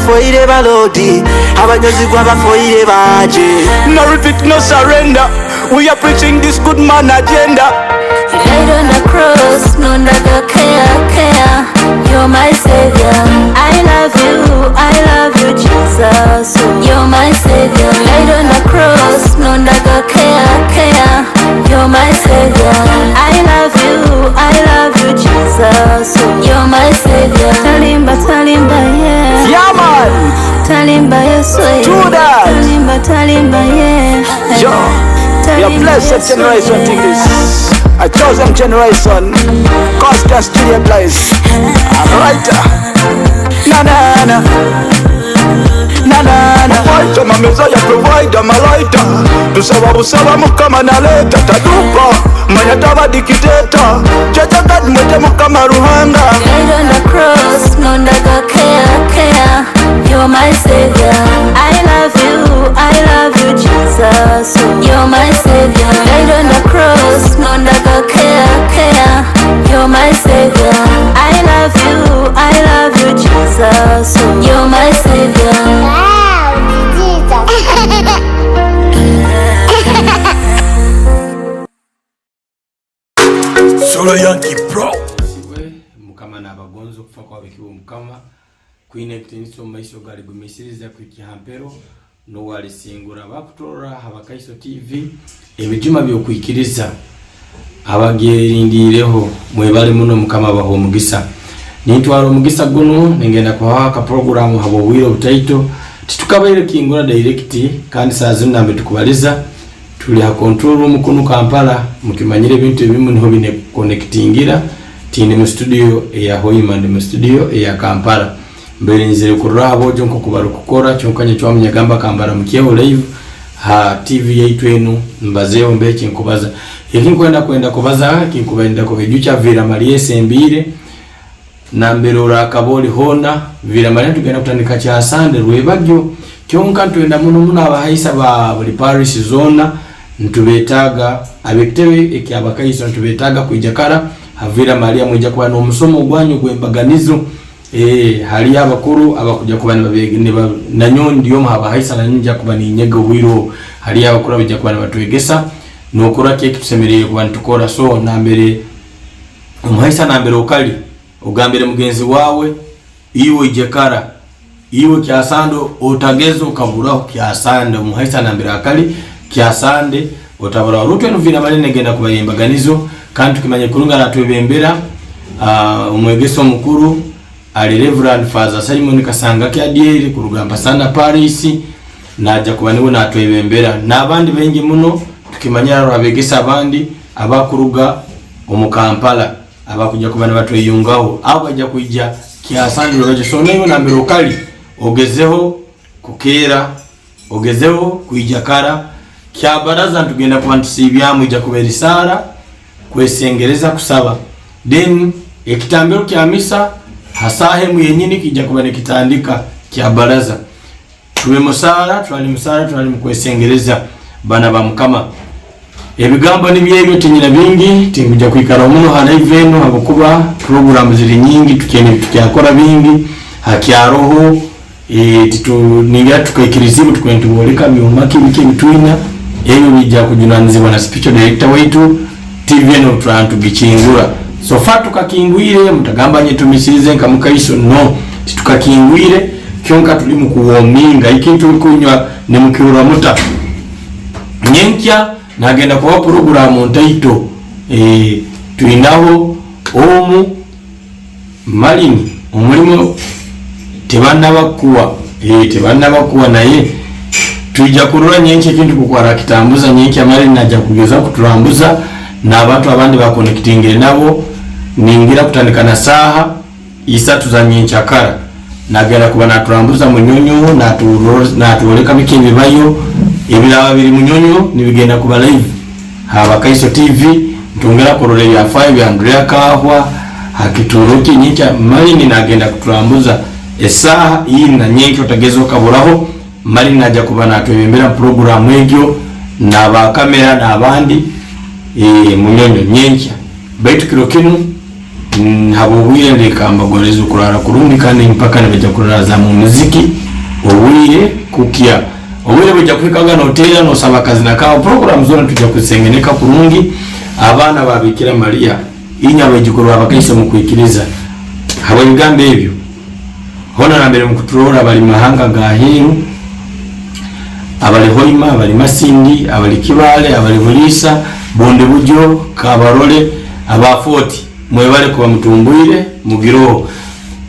bafoire balodi abanyozigwa bafoire baje. No retreat, no surrender, we are preaching this good man agenda. You died on the cross, no longer care. You're my savior. I love you, Jesus. You're my savior. You died on the cross, no longer care. You're my savior. I love you, Jesus. You're my savior. Talimba, yeah. Yeah, man. Talimba, yes, do that. Talimba, yeah. Yo, we are blessed generation to this. A chosen generation, constant studio place. I'm writer. Na. Fighter, my messiah, provider, my lighter. Tusaba mukama na leta tadupa. Mayataba dikiteta. Jaja God mwete mukama ruhanga. Died on the cross, no longer care. You're my savior. I love you, Jesus. You're my savior. Died on the cross, no longer care. You're my savior. I love you, Jesus. You're my savior. Wow, Jesus. Solo Yankee Pro. Mukama na abagonzo kufa kwa bikiwo mukama kuinekitiniso maiso gali gumisiriza kwikihampero no wali singura bakutora Abakaiso TV ebijuma byo kwikiriza abageerindireho mwebale muno mukama baho mugisa nitwaro mugisa guno nengenda kwa ka program habo wiro butaito titukabaire kingura direct kandi sazi nambe tukubaliza tuli ha control room kuno Kampala mukimanyire ebintu ebimu niho bine connectingira tindi mu studio ya Hoima ndi mu studio ya Kampala mbere nzire kurabo jonko kubaru kukora chonkanye chwamnya gamba Kampala mukyeho live ha TV yaitu enu mbazeo mbeki nkubaza kwenda kubaza kinkubenda ko bijucha vira Mariese mbire na mbere urakaboli hona vira Maria tugenda kutandika cha Sande rwebagyo kyonka twenda muno abahaisa ba buli parish zona ntubetaga abektewe eki Abakaiso ntubetaga kuijakara havira Maria mwijja kuba no musomo gwanyu gwembaganizo hali abakuru abakuja kuba nabegene nanyo ndiyo abahaisa na ninja kuba ni nyega wiro hali abakuru bijja kuba batwegesa nokora keke tusemereye kuba ntukora so nambere umuhaisa nambere okali ugambire mugenzi wawe iwe ijakara iwe kyasando otagezo kaburaho kyasande umuhaisa nambere akali kyasande otabara ruto nuvira manene genda kubayembaganizo kandi tukimanye kulunga natwebembera umwegeso mukuru ali Reverend Father Simon Kasanga kyadieri ku Rugamba sana Paris naja kubaniwe natwebembera nabandi bengi muno tukimanya abegesa abandi abakuruga omukampala abakuja kubana batweyungaho abajja kujja kyasandi lwaje soneyo na mbirokali ogezeho kukera ogezeho kuijakara kyabaraza ntugenda kubantisibyamu ija kuberisara kwesengereza kusaba then ekitambiro kya misa hasahe muyenyini kijja kubane kitandika kyabaraza tuwe musara twali mukwesengereza bana ba mukama ebigambo nibyebyo tinyira bingi tinguja kwikara muno hana iveno abakuba program ziri nyingi tukyakora bingi hakyaroho ningira tukekirizibu tukwentuboleka byomaki bike bitwina eyo bijja kujunanzibwa na spiritual director wetu TV no trantu gichingura so fatu kakingwire mutagamba nye tumisirize nka Abakaiso no tukakingwire kyonka tulimu kuwominga ikintu kunywa ne mukirura muta nyenkya nagenda kwa program ntaito tuinaho omu malini omulimo tebana bakuwa naye tujja kurura nyenke kintu kukwara kitambuza nyenke malini najja kugeza kuturambuza na abantu abandi ba connecting nabo ningira kutandikana saha isatu za nyenchakara nagera kuba naturambuza munyonyo natuleka mikimbi bayo ebiraba biri munyonyo nibigenda kuba live Abakaiso TV ntongera korole ya 5 ya Andrea Kahwa hakituruki nyicha malini nagenda kuturambuza esaha iyi na nyenke otagezo kaburaho malini najja kuba natwebembera program egyo na ba kamera na abandi munyonyo nyencha baitu kilo kinu habubwire ndeka mbagoreza kurara kurundi kandi mpaka nabajya kuraraza mu muziki obwire kukya obwire bujya kwikaga no tera no saba kazi nakaho program zone tujya kusengeneka kurungi abana babikira Maria inyawe gikorwa Abakaiso mu kwikiriza habo bigambe ebyo hona na mbere mu kuturora bali mahanga gahiru abali hoima abali masindi abali kibale abali bulisa bonde bujo kabarole abafoti mwebale kuba mutumbuire mugiro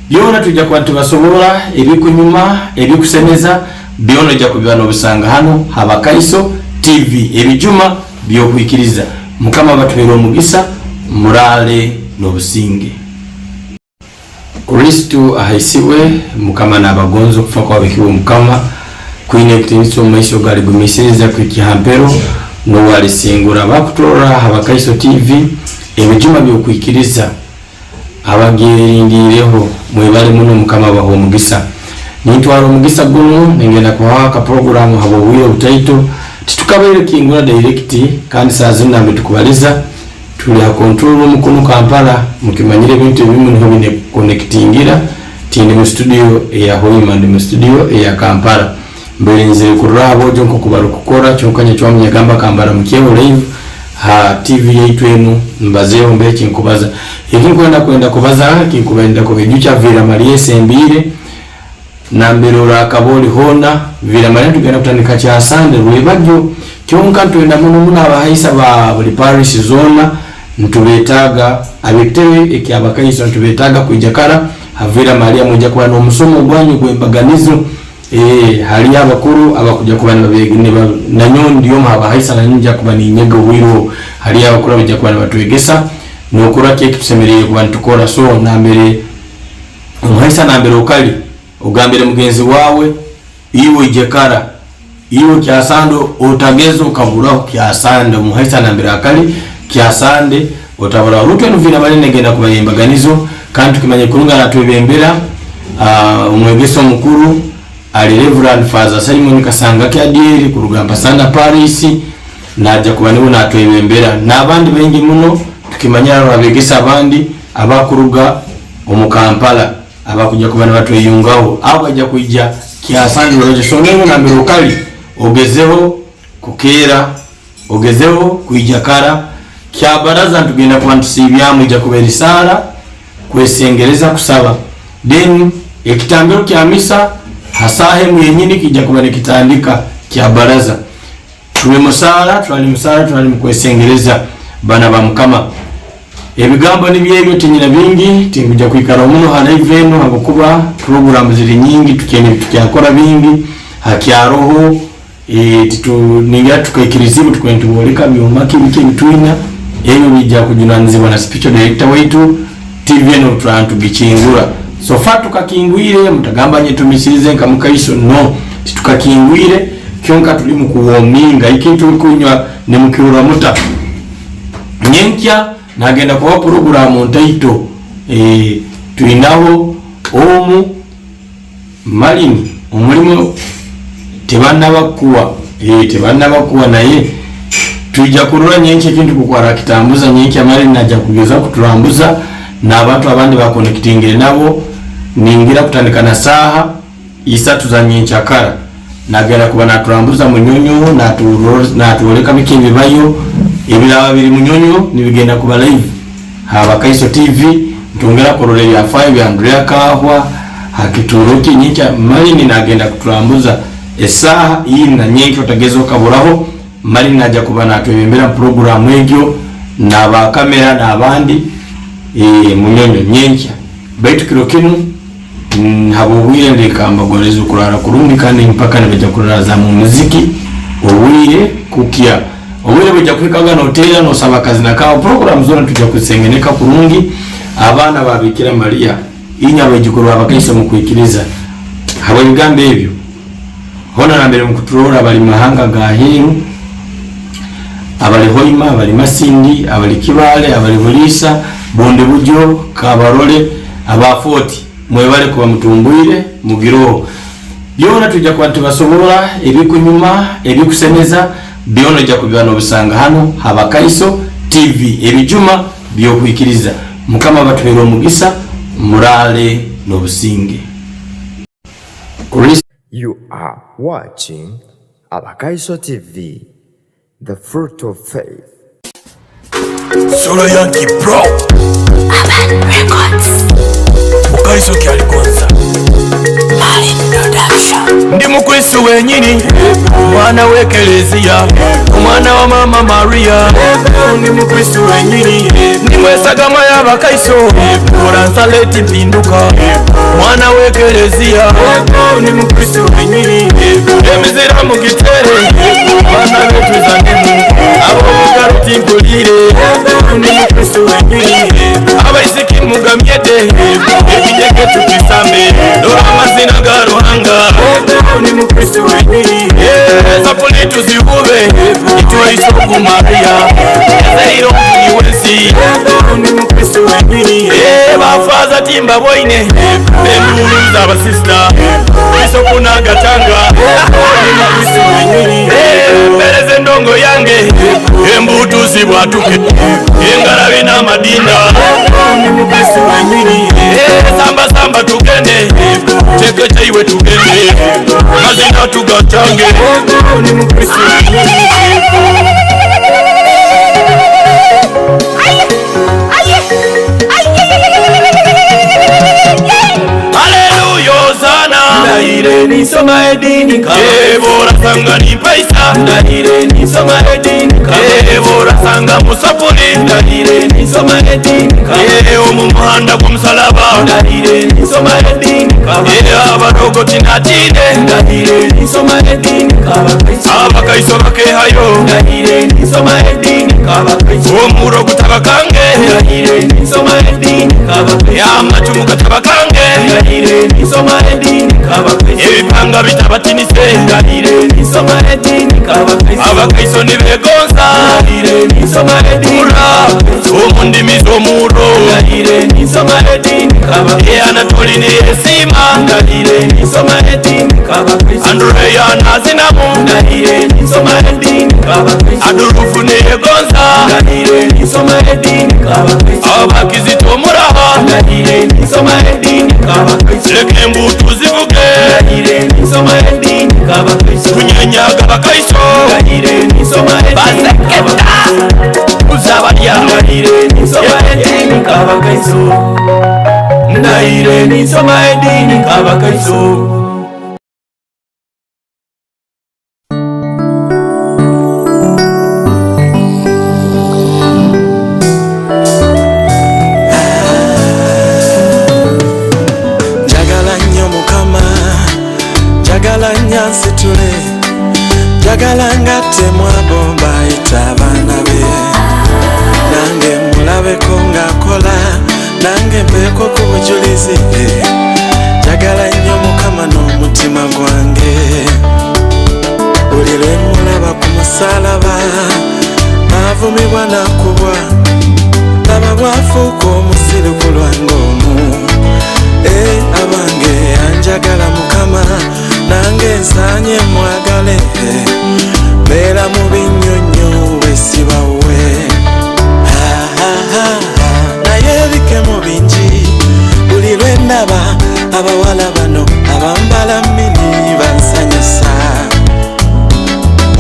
byona tujja kwatu basobora ebikunyuma ebikusemeza byona jja kubibana obusanga hano Abakaiso TV ebijuma byo kwikiriza mukama batubera omugisa murale no businge Kristo ahaisiwe mukama na bagonzo kufa kwa bikiwe mukama kuinektinso maiso gali gumiseza kwikihampero no wali singura bakutora Abakaiso TV ebijuma byo kwikiriza abagirindireho mwebale muno mukama baho omugisa nitwara omugisa guno nengenda kwa ka program habo wiro utaito titukabere kingura direct kandi sazina mbitukubaliza tuli ha control mukono Kampala mukimanyire bintu bimu niho bine connectingira tindi mu studio ya Hoima ndi mu studio ya Kampala mbere nzire kurabo jonko kubaru kukora chonkanye chwamye gamba Kampala mukyeho live ha TV yetu mbazeo mbeki nkubaza kwenda kubaza kinkubenda ko bijucha vira Maria sembire na mbirora kaboli hona vira Maria tugenda kutandika cha Sunday rwebagyo kyonka twenda muno abahaisa ba buli parish zona ntubetaga abitewe eki Abakaiso ntubetaga kujakara havira Maria mujja kwa no musomo gwanyu kwembaganizo hali abakuru abakuja kubana babegene nanyondi yo abahaisa na ninja kubani nyego wiro hali abakuru bajja kubana batwegesa no kurake tusemereye kubana tukora so na mbere umuhaisa na mbere ukali ugambire mugenzi wawe iwe jakara iwe kyasando otagezo kaburaho kyasando umuhaisa na mbere akali kyasande otabara ruto nuvira balene genda kubayimbaganizo kandi tukimanye kurunga natwebembera umwegeso mukuru ali Reverend Father Simon Kasanga kyadiri kurugamba sana Paris naja kubanibo natwebembera nabandi bengi muno tukimanyara abegesa abandi abakuruga omukampala abakuja kubana batweyungaho abajja kujja kyasandi roje soneno na mbirokali ogezeho kukera ogezeho kuijakara kya baraza tugenda kwantusibyamu ija kuberisala kwesengereza kusaba then ekitambiro kya misa hasahe mwenyini kijja kubane kitandika kya baraza tuwe musala twali mukwesengereza bana ba mukama ebigambo nibyebyo tinyina bingi tinguja kwikara muno ha live eno agokuba program ziri nyingi tukene tukyakora bingi hakyaroho ninga tukaikirizibwa tukwentuboleka byomaki bike bitwina eyo bijja kujunanizibwa na spiritual director wetu TV eno twantu gichingura so fatu kakingwire mutagamba nye tumisirize nka Abakaiso no tukakingwire kyonka tuli mu kuwominga ikintu kunywa ne mukiura muta nyenkya nagenda kwa program ntaito tuinaho omu malini omulimo tebana bakuwa naye tujja kurura nyenke kintu kukwara kitambuza nyenke malini najja kugeza kutulambuza na abantu abandi ba connecting nabo ningira kutandika na saha isatu za nyenchakara nagera kuba natulambuza munyonyo na tuoleka mikimbi bayo ebiraba biri munyonyo nibigenda kuba live Abakaiso TV ntongera korole ya 5 ya Andrea Kahwa hakituruki nyencha malini nagenda kutulambuza esaha iyi na nyenke otagezo kaburaho malini najja kuba natwebembera program egyo na ba kamera na abandi munyonyo nyencha baitu kirokinu habubwire ndeka mbagoreza kurara kurundi kandi mpaka nabajja kuraraza mu muziki obwire kukya obwire bajja kwikaga no tera no saba kazi nakaho program zone tujja kusengeneka kurungi abana babikira Maria inyawe gikorwa Abakaiso mu kwikiriza habo bigambe ebyo hona na mbere mu kuturora bali mahanga gahiru abali hoima abali masindi abali kibale abali bulisa bonde bujo kabarole abafoti mwebale kuba mutumbuire mugiro byona tujja kwatu basobora ebikunyuma ebikusemeza byona jja kubibana obusanga hano Abakaiso TV ebijuma byo kwikiriza Mukama batubera omugisa murale n'obusinge. You are watching Abakaiso TV, the fruit of faith. Solo Yankee bro. Aban Records. Abakaiso kyalikonza. Malin Production. Ndi mukristo wenyini, mwana w'ekeleziya, omwana wa mama Maria. Ndi mukristo wenyini, ndi mwesagama y'Abakaiso, nsala etimpinduka, mwana w'ekeleziya. Ndi mukristo wenyini, emizira mu gitere, abaana betuza ndimu, ab'omugalo timpulire. Ndi mukristo wenyini, abaisiki mugamyede, ebijege tukisambe, lora amazina ga Ruhanga. Ndi mukristo wenyini, sapuli tuzibube, itwaiso ku Maria, ezairo muni wensi. Ndi mukristo wenyini, bafaza timba boine, bemulu z'abasista, iso kuna gatanga. Ndi mukristo wenyini, pereze ndongo yange, embutu zibwatuke, engalabi n'amadinda. Ndi mukristo wenyini, samba samba tugende, tekete iwe tugende, mazina tugatange. Ndi mukristo wenyini. Haleluya Hosana. Ndahire nisoma edini ka ebora sanga ni paisa. Ndahire nisoma edini ka ebora sanga musapuli. Ndahire nisoma edini ka omu muhanda gw'omusalaba. Ndahire nisoma edini ka abadogo tinatine. Ndahire nisoma edini ka Abakaiso bakehayo. Ndahire nisoma edini ka omuro gutabakange. Ndahire nisoma edini ka amacumu gatabakange. Ndahire nisoma edini ka ebipanga bitabatinise. Ndahire nisoma edini ka Abakaiso nibegonza. Ndahire nisoma edini ka omundimi z'omuro. Ndahire nisoma edini ka Anatoli neyesima. Ndahire nisoma edini ka Andreya nazinamu. Ndahire nisoma edini ka Adurufu neyegonza. Ndahire nisoma edini ka Abakizito muraha. Ndahire nisoma edini ka leke embutu zivuge. Ndahire nisoma edini ka kunyenyaga Abakaiso. Ndahire nisoma edini ka uzabalya. Ndahire nisoma edini ka Abakaiso. Ndahire nisoma edini ka Abakaiso. Nsitule jagala ngate mwabomba itabana be nange mulabeko ngakola nange mbeko ku bujulizi jagala nnyo Mukama n'omutima gwange buli lwe mulaba ku musalaba avumibwa nakubwa laba bwafuuka omusiru ku lwange omu abange anjagala Mukama nange nsanye mwagale beera mu binyonyo wesibawe naye ebikemo bingi buli lwe ndaba abawala bano abambala mini bansanyusa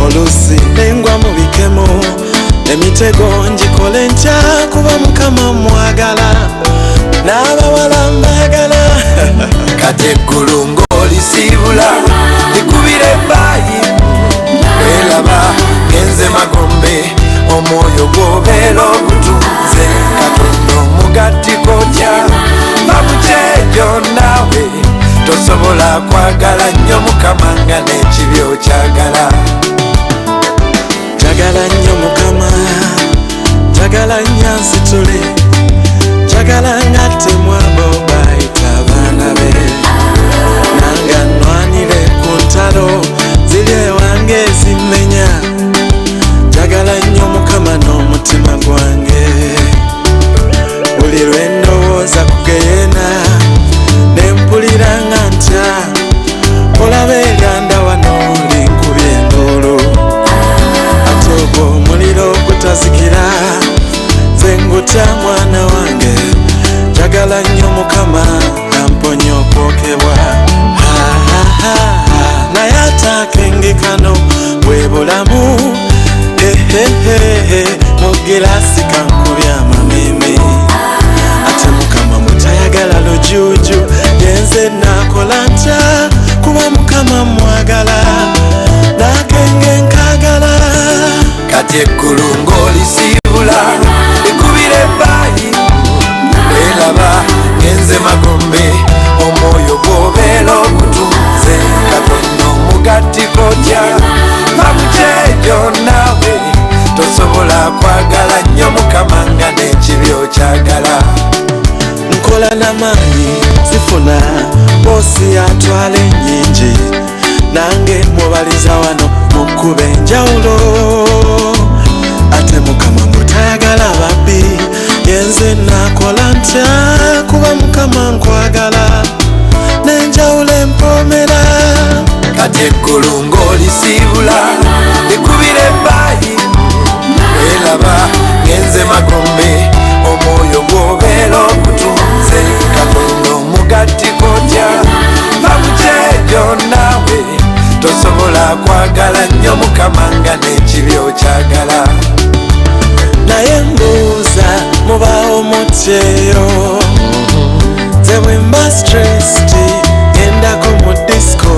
oluusi nengwa mu bikemo emitego ngikole ntya kuba Mukama mwagala n'abawala mbagala kate eggulu ng'olisibula likubire ebbayi welaba genze magombe omwoyo gwobeera obutunze Katonda omugati kotya babujejo naawe tosobola kwagala nnyo Mukama nga n'ekibi okyagala jagala nnyo Mukama jagala nnyo nsitule jagala ngate mwabomba itabana be nanga nwanire ku ntalo ziri ewange zimenya jagala nnyo Mukama n'omutima gwange buli lwe ndowooza kugeyena nempulira nga ntya olaba eganda wano linkubye enduulu ate ogwo omuliro ogutazikira nze ngutya mwana wange yenze nakola ntya kuba mukama mwagala nakenge nkagala kati eggulu ng'olisibula ekubira ebbayi elaba ngenze magombe omwoyo gwobeera ogutunze katonda omugati kotya mamukyejo naawe tosobola kwagala nnyo mukama nga n'ekibi okyagala nkola n'amaanyi sifuna boosi atwala ennyingi nange mubaliza wano mukkuba enjawulo ate mukama ng'otayagala babbi yenze nakola ntya kuba mukama nkwagala n'enjawulo empomera kati eggulu ng'olisibula ekubira ebbayi elaba ngenze magombe omwoyo gwobeera ogutunze katonda omugati kotya mamukyejo naawe tosobola kwagala nnyo mukama nga n'ekibi okyagala naye mbuuza mubaawo mutyeyo nze bwe mba stressed gendako mu disco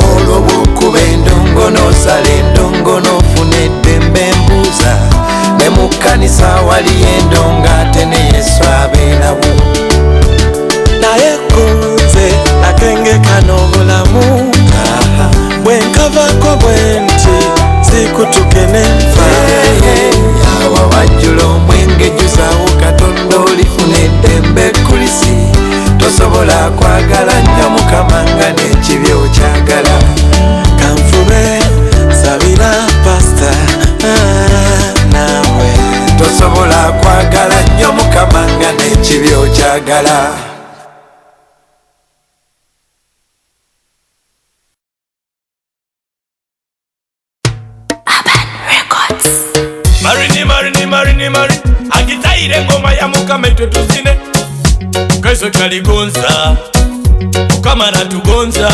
olwo bw'okuba endongo n'osala endongo n'ofuna eddembe embuuza ne mu kkanisa waliyo endongo ate ne Yesu abeerawo naye kunze akenge kano obulamu bwe nkavako bwe nti zikutuke n'enfa awo wajjula omwenge jjuzaawo katonda olifuna eddembe kulisi tosobola kwagala nnyo mukama nga n'ekibi okyagala kanfube sabira pasta nawe tosobola kwagala nnyo mukama nga n'ekibi okyagala Marini agitaire ngoma ya mukama itwe tuzine Kaiso kyaligonza mukama natugonza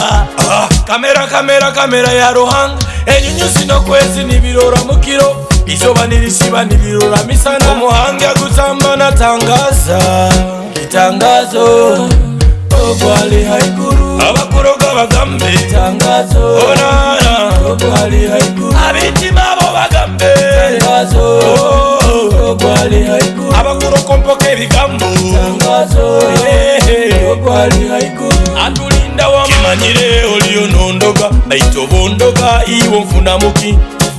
kamera ya ruhanga enyunyu zino kwezi nibirora mukiro izuba nirisiba nibirora misana umuhanga gutamba natangaza itangazo ogwali haiguru abakuroga bagambe itangazo onana ogwali haiguru abitima abo bagambe itangazo ogwali haiguru abakurokompoka ebigambo itangazo ogwali haiguru atulinda wa kimanyire oliyo nondoga baito bondoga iwo mfunamuki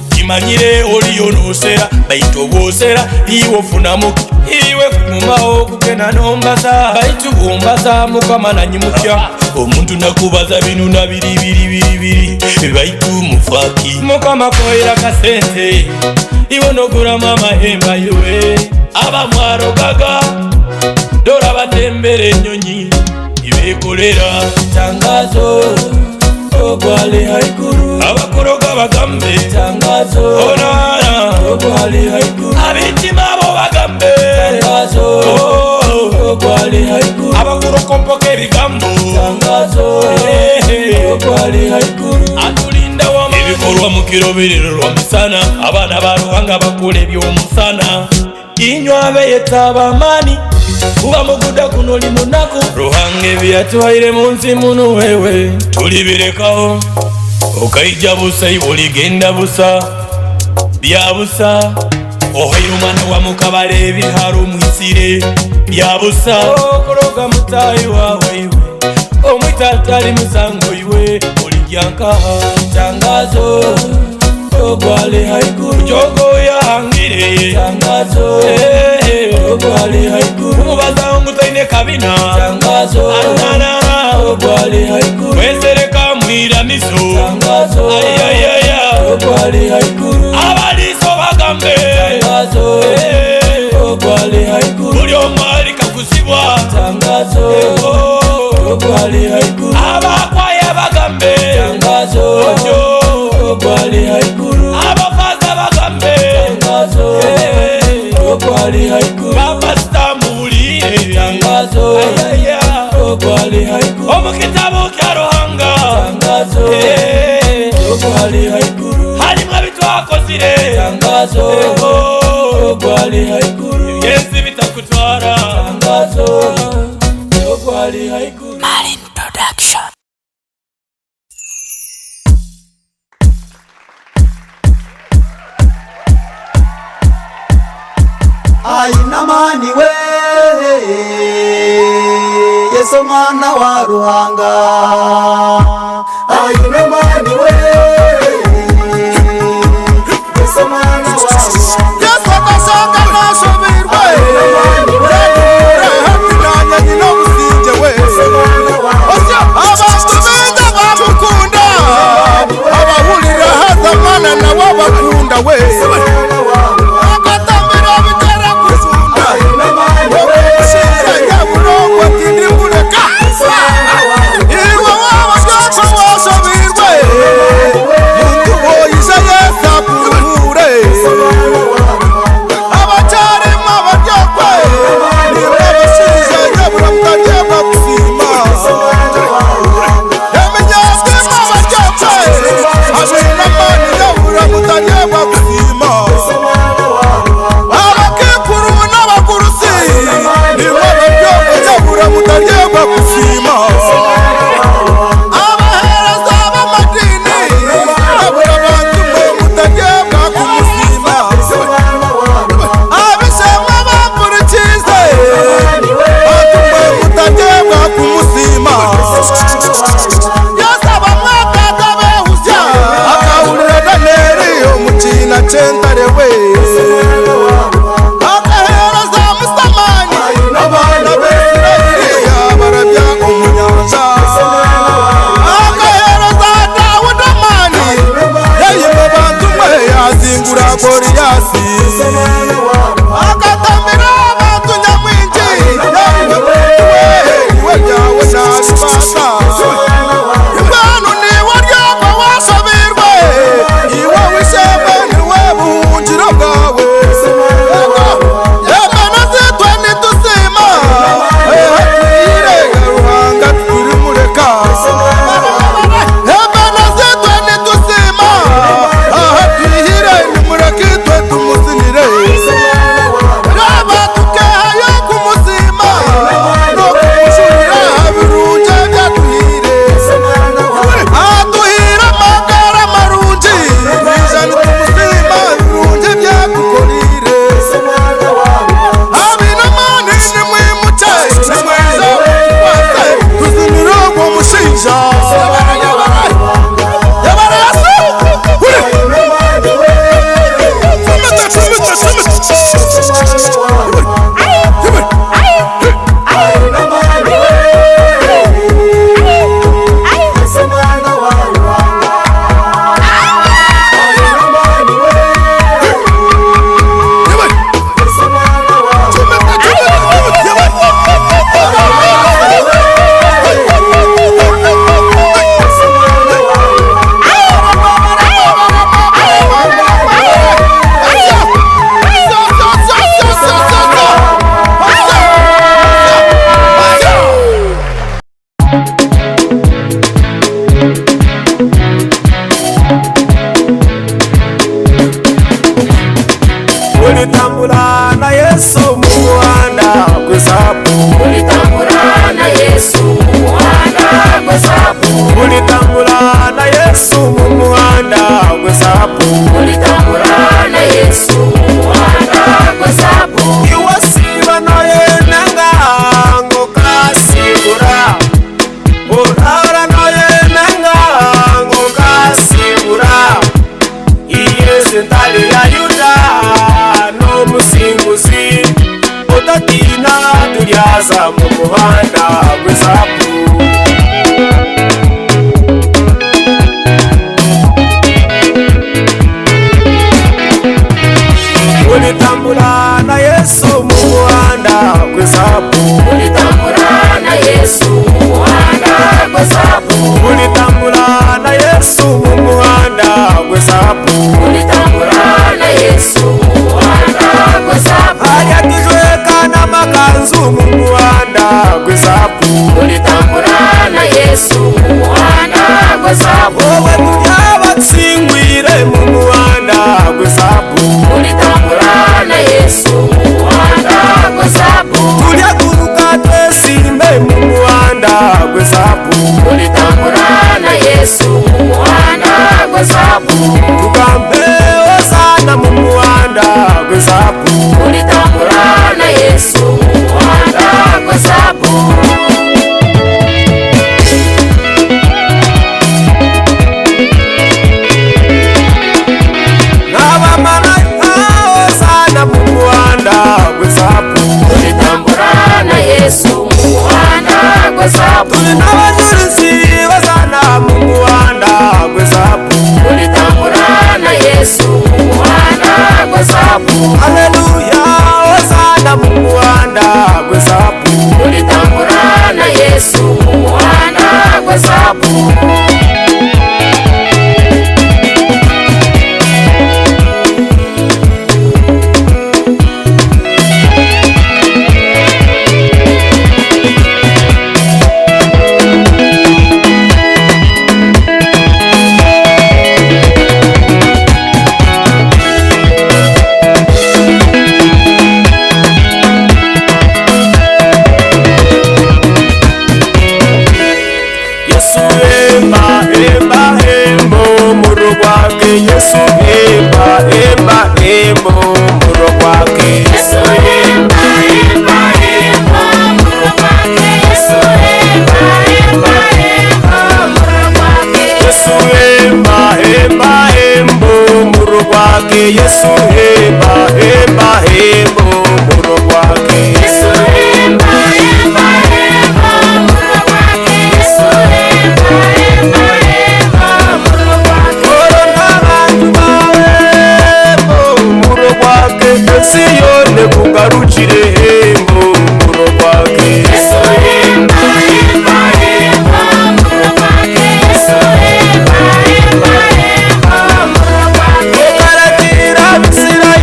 kimanyire oliyo nosera baito bosera iwo mfunamuki iwe kumumao kugenda nombaza baitu bombaza mukama nanyimutya omuntu nakubaza binu na biri baitu mufaki mukama koera kasente iwe nogura mama hemba iwe abamwaro gaga dora batembere nyonyi ibekolera tangazo ogwali haiguru abakuroga bagambe tangazo onana ogwali haiguru abitima abo bagambe tangazo ogwali haiguru abakurokompoka ebigambo tangazo ogwali haiguru atulinda wama ibikorwa mu kiroberero lwa musana abana baruhanga bakola ebyomusana inywa beyetaba amani kuba muguda kuno limunaku ruhange byatwaire munsi muno wewe tulibirekaho okaija busa iboligenda busa byabusa ohaira umwana wa mukabale ebiharo mwisire byabusa okoroga mutayi wawe iwe omwitatali musango iwe olijyankaha tangazo ogwali haiguru jogo yahangire tangazo ogwali haiguru umubaza ongutaine kabina tangazo anana ogwali haiguru wesereka mwiramizo tangazo ayayaya ogwali haiguru abaliso bagambe tangazo ogwali haiguru buli omwali kakuzibwa tangazo ogwali haiguru abakwaya bagambe tangazo ogwali haiguru abafaza bagambe tangazo ogwali haiguru babasta mulire tangazo ayaya ogwali haiguru omukitabo kya ruhanga tangazo ogwali haiguru halimwa bitwakozire tangazo ogwali haiguru yenzi bitakutwara tangazo ogwali haiguru Production. Ainamani we Yesu mwana wa Ruhanga. Ainamani we Yesu mwana wa Ruhanga. Yesu akasanga nasubirwe. Ainamani we Rahapinanya nyina usinje we. Osya abantu benda bamukunda. Abahulira haza mwana na wabakunda we. Tulya kuruka twesimbe mu muhanda gwe zabu tulitambura na Yesu mumuhanda gwezabu tugambe osana mumuhanda gwezabu tulitambura na Yesu mumuhanda gwezabu Yesu mumuhanda gwezabu tulinabanyuruzi bazana mumuhanda gwezabu tulitambura na Yesu mumuhanda gwezabu haleluya bazana mumuhanda gwezabu tulitambura na Yesu mumuhanda gwezabu Yesu hemba hemba hembo muro kwake Yesu hemba hemba hembo muro kwake Yesu hemba hemba hembo muro kwake Yesu hemba hemba hembo muro kwake Yesu hemba hemba hembo muro kwake Yesu hemba hemba hembo muro kwake Yesu hemba hemba hembo muro kwake siyone kugarukire hembo muro kwake Yesu hemba hemba hembo muro kwake Yesu hemba hemba hembo muro kwake ukaratira Bisirayeli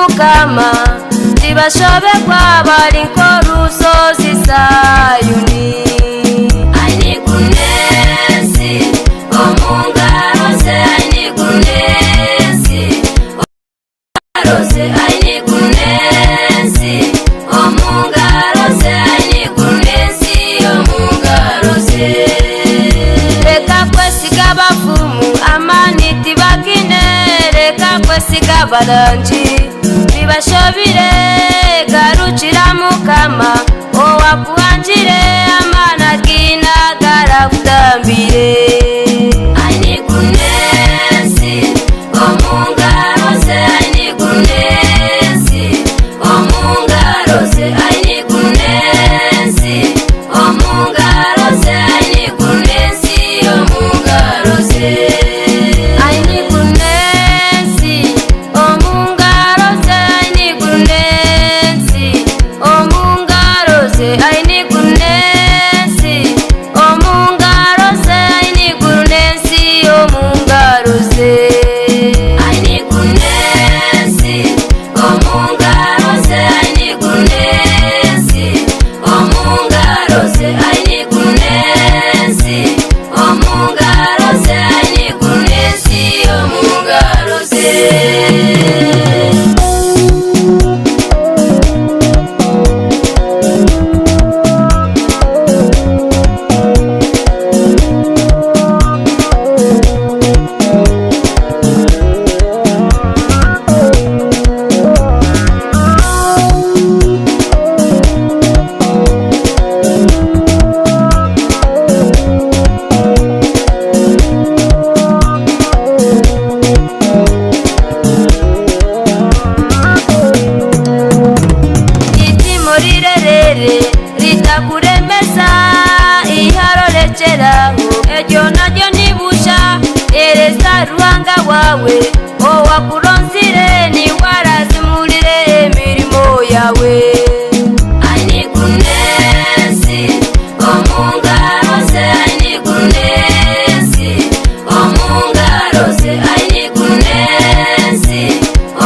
mukama tibashobekwa bari nkorusozi Sayuni ainikunesi omungarose ainikunesi omungarose ainikunesi omungarose ainikunesi omungarose reka kwesiga abafumu amani tibakine reka kwesiga abarangi tibashobire garukira mukama owakuhanjire amana ginagara kutambire ainikunesi omungarose ainikunesi omungarose ainikunesi omungarose ainikunesi omungarose ainikunesi omungarose ainikunesi omungarose ainikunesi omungarose ainikunesi omungarose ainikunesi omungarose ainikunesi omungarose ainikunesi omungarose ainikunesi omungarose itimo rirerere ritakuremeza iharorekeraho eryo naryo nibusha ereza ruhanga wawe owakuronzire niwarazimurire emirimo yawe ainikunesi omungarose ainikunesi omungarose ainikunesi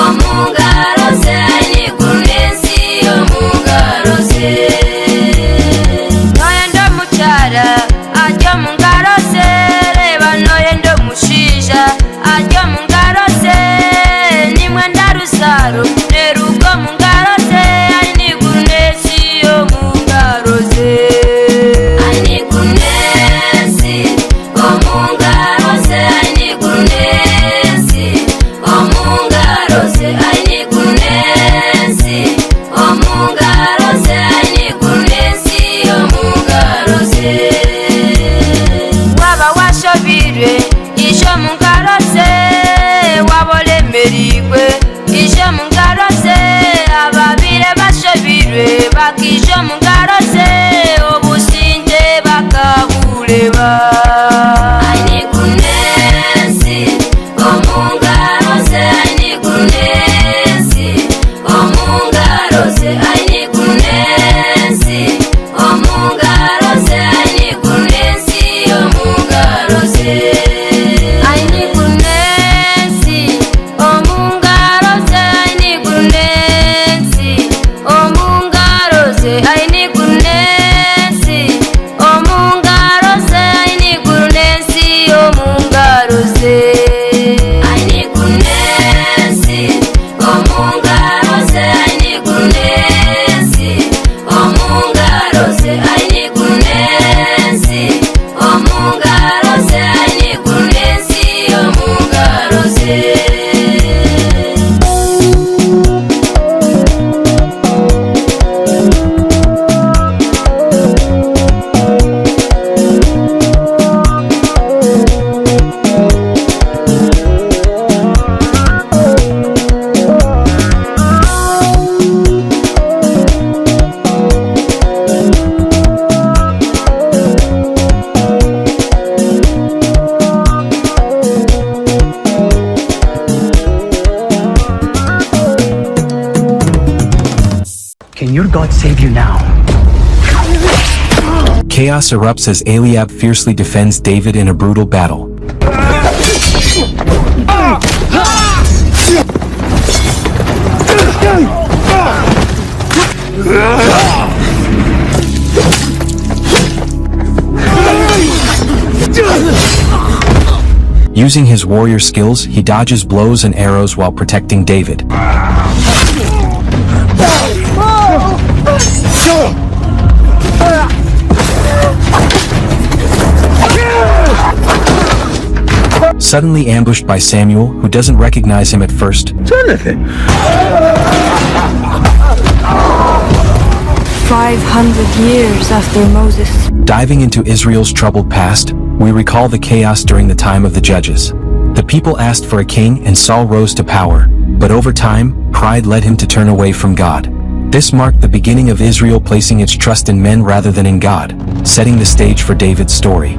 omungarose ainikunesi omungarose noyendo mukyara ajya mungarose reba noyendo mushija ajya mungarose nimwenda rusaro nerugo mungarose ainikunesi omungarose ainikunesi omungarose ainikunesi omungarose ainikunesi omungarose ainikunesi omungarose waba washobirwe isho mungarose wabolemerigwe isho mungarose ababire bashobirwe bakisho mungarose obusinge bakabuleba ainikunesi omungarose ainikunesi omungarose ainikunesi omungarose ainikunesi omungarose ainikunesi omungarose ainikunesi omungarose ainikunesi omungarose ainikunesi omungarose ainikunesi omungarose ainikunesi omungarose ainikunesi omungarose ainikunesi omungarose Can your God save you now? Chaos erupts as Eliab fiercely defends David in a brutal battle. Using his warrior skills, he dodges blows and arrows while protecting David. Suddenly ambushed by Samuel, who doesn't recognize him at first. 500 years after Moses. Diving into Israel's troubled past, we recall the chaos during the time of the judges. The people asked for a king and Saul rose to power, but over time, pride led him to turn away from God. This marked the beginning of Israel placing its trust in men rather than in God, setting the stage for David's story.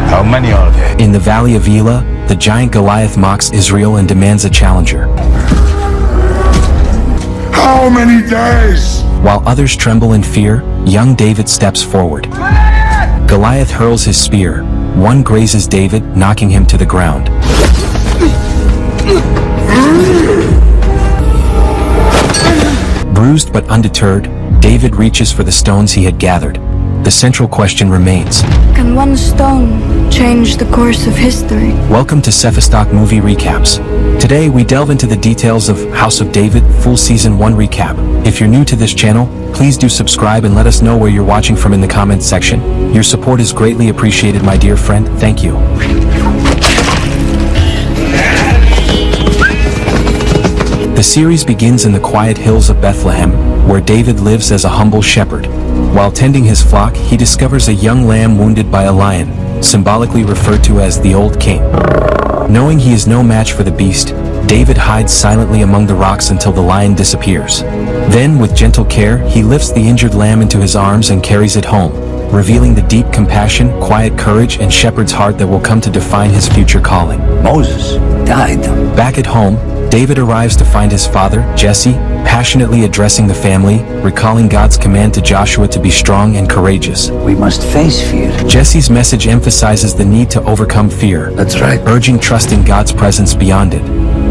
How many are there? In the valley of Elah, the giant Goliath mocks Israel and demands a challenger. How many days? While others tremble in fear, young David steps forward. Goliath hurls his spear. One grazes David, knocking him to the ground. Bruised but undeterred, David reaches for the stones he had gathered. The central question remains. Can one stone change the course of history? Welcome to Cephastalk Movie Recaps. Today we delve into the details of House of David full season 1 recap. If you're new to this channel, please do subscribe and let us know where you're watching from in the comments section. Your support is greatly appreciated, my dear friend. Thank you. The series begins in the quiet hills of Bethlehem, where David lives as a humble shepherd. While tending his flock, he discovers a young lamb wounded by a lion, symbolically referred to as the Old King. Knowing he is no match for the beast, David hides silently among the rocks until the lion disappears. Then, with gentle care, he lifts the injured lamb into his arms and carries it home, revealing the deep compassion, quiet courage, and shepherd's heart that will come to define his future calling. Moses died. Back at home, David arrives to find his father, Jesse, passionately addressing the family, recalling God's command to Joshua to be strong and courageous. We must face fear. Jesse's message emphasizes the need to overcome fear, That's right. urging trust in God's presence beyond it.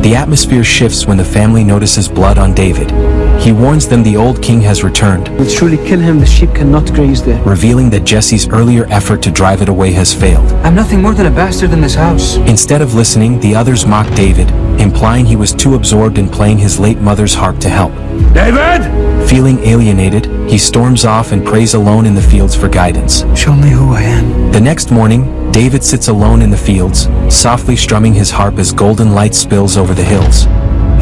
The atmosphere shifts when the family notices blood on David. He warns them the Old King has returned, We'll surely kill him, the sheep cannot graze there. revealing that Jesse's earlier effort to drive it away has failed. I'm nothing more than a bastard in this house. Instead of listening, the others mock David, implying he was too absorbed in playing his late mother's harp to help. David! Feeling alienated, he storms off and prays alone in the fields for guidance. Show me who I am. The next morning, David sits alone in the fields, softly strumming his harp as golden light spills over the hills.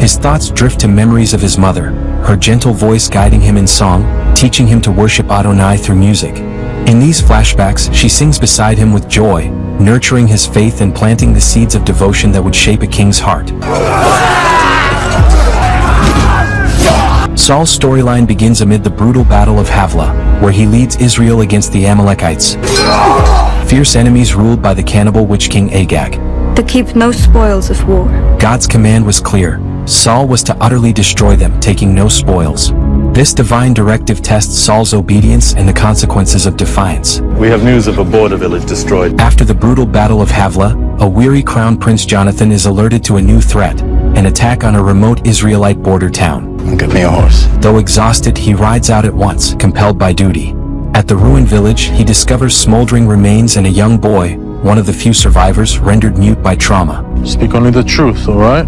His thoughts drift to memories of his mother, her gentle voice guiding him in song, teaching him to worship Adonai through music. In these flashbacks, she sings beside him with joy, nurturing his faith and planting the seeds of devotion that would shape a king's heart. Saul's storyline begins amid the brutal Battle of Havilah, where he leads Israel against the Amalekites, fierce enemies ruled by the cannibal witch king Agag. To keep no spoils of war. God's command was clear. Saul was to utterly destroy them, taking no spoils. This divine directive tests Saul's obedience and the consequences of defiance. We have news of a border village destroyed. After the brutal Battle of Havilah, a weary crown prince Jonathan is alerted to a new threat, an attack on a remote Israelite border town. Get me a horse. Though exhausted, he rides out at once, compelled by duty. At the ruined village, he discovers smoldering remains and a young boy, one of the few survivors, rendered mute by trauma. Speak only the truth, all right?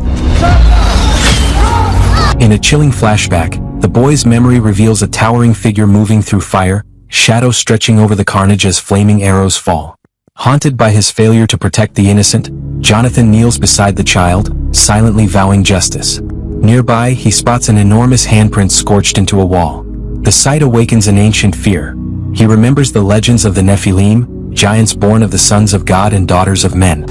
In a chilling flashback, the boy's memory reveals a towering figure moving through fire, shadows stretching over the carnage as flaming arrows fall. Haunted by his failure to protect the innocent, Jonathan kneels beside the child, silently vowing justice. Nearby, he spots an enormous handprint scorched into a wall. The sight awakens an ancient fear. He remembers the legends of the Nephilim, giants born of the sons of God and daughters of men.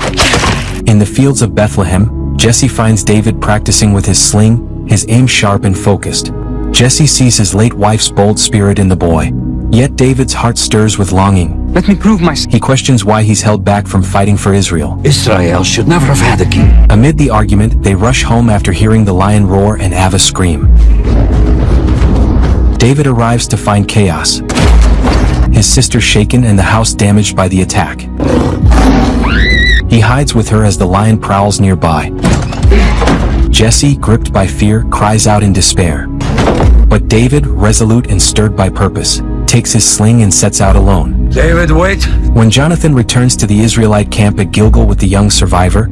In the fields of Bethlehem, Jesse finds David practicing with his sling, his aim sharp and focused. Jesse sees his late wife's bold spirit in the boy. Yet David's heart stirs with longing. Let me prove myself. He questions why he's held back from fighting for Israel. Israel should never have had a king. Amid the argument, they rush home after hearing the lion roar and Ava scream. David arrives to find chaos. His sister shaken and the house damaged by the attack. He hides with her as the lion prowls nearby. Jesse, gripped by fear, cries out in despair. But David, resolute and stirred by purpose, takes his sling and sets out alone. David, wait. When Jonathan returns to the Israelite camp at Gilgal with the young survivor,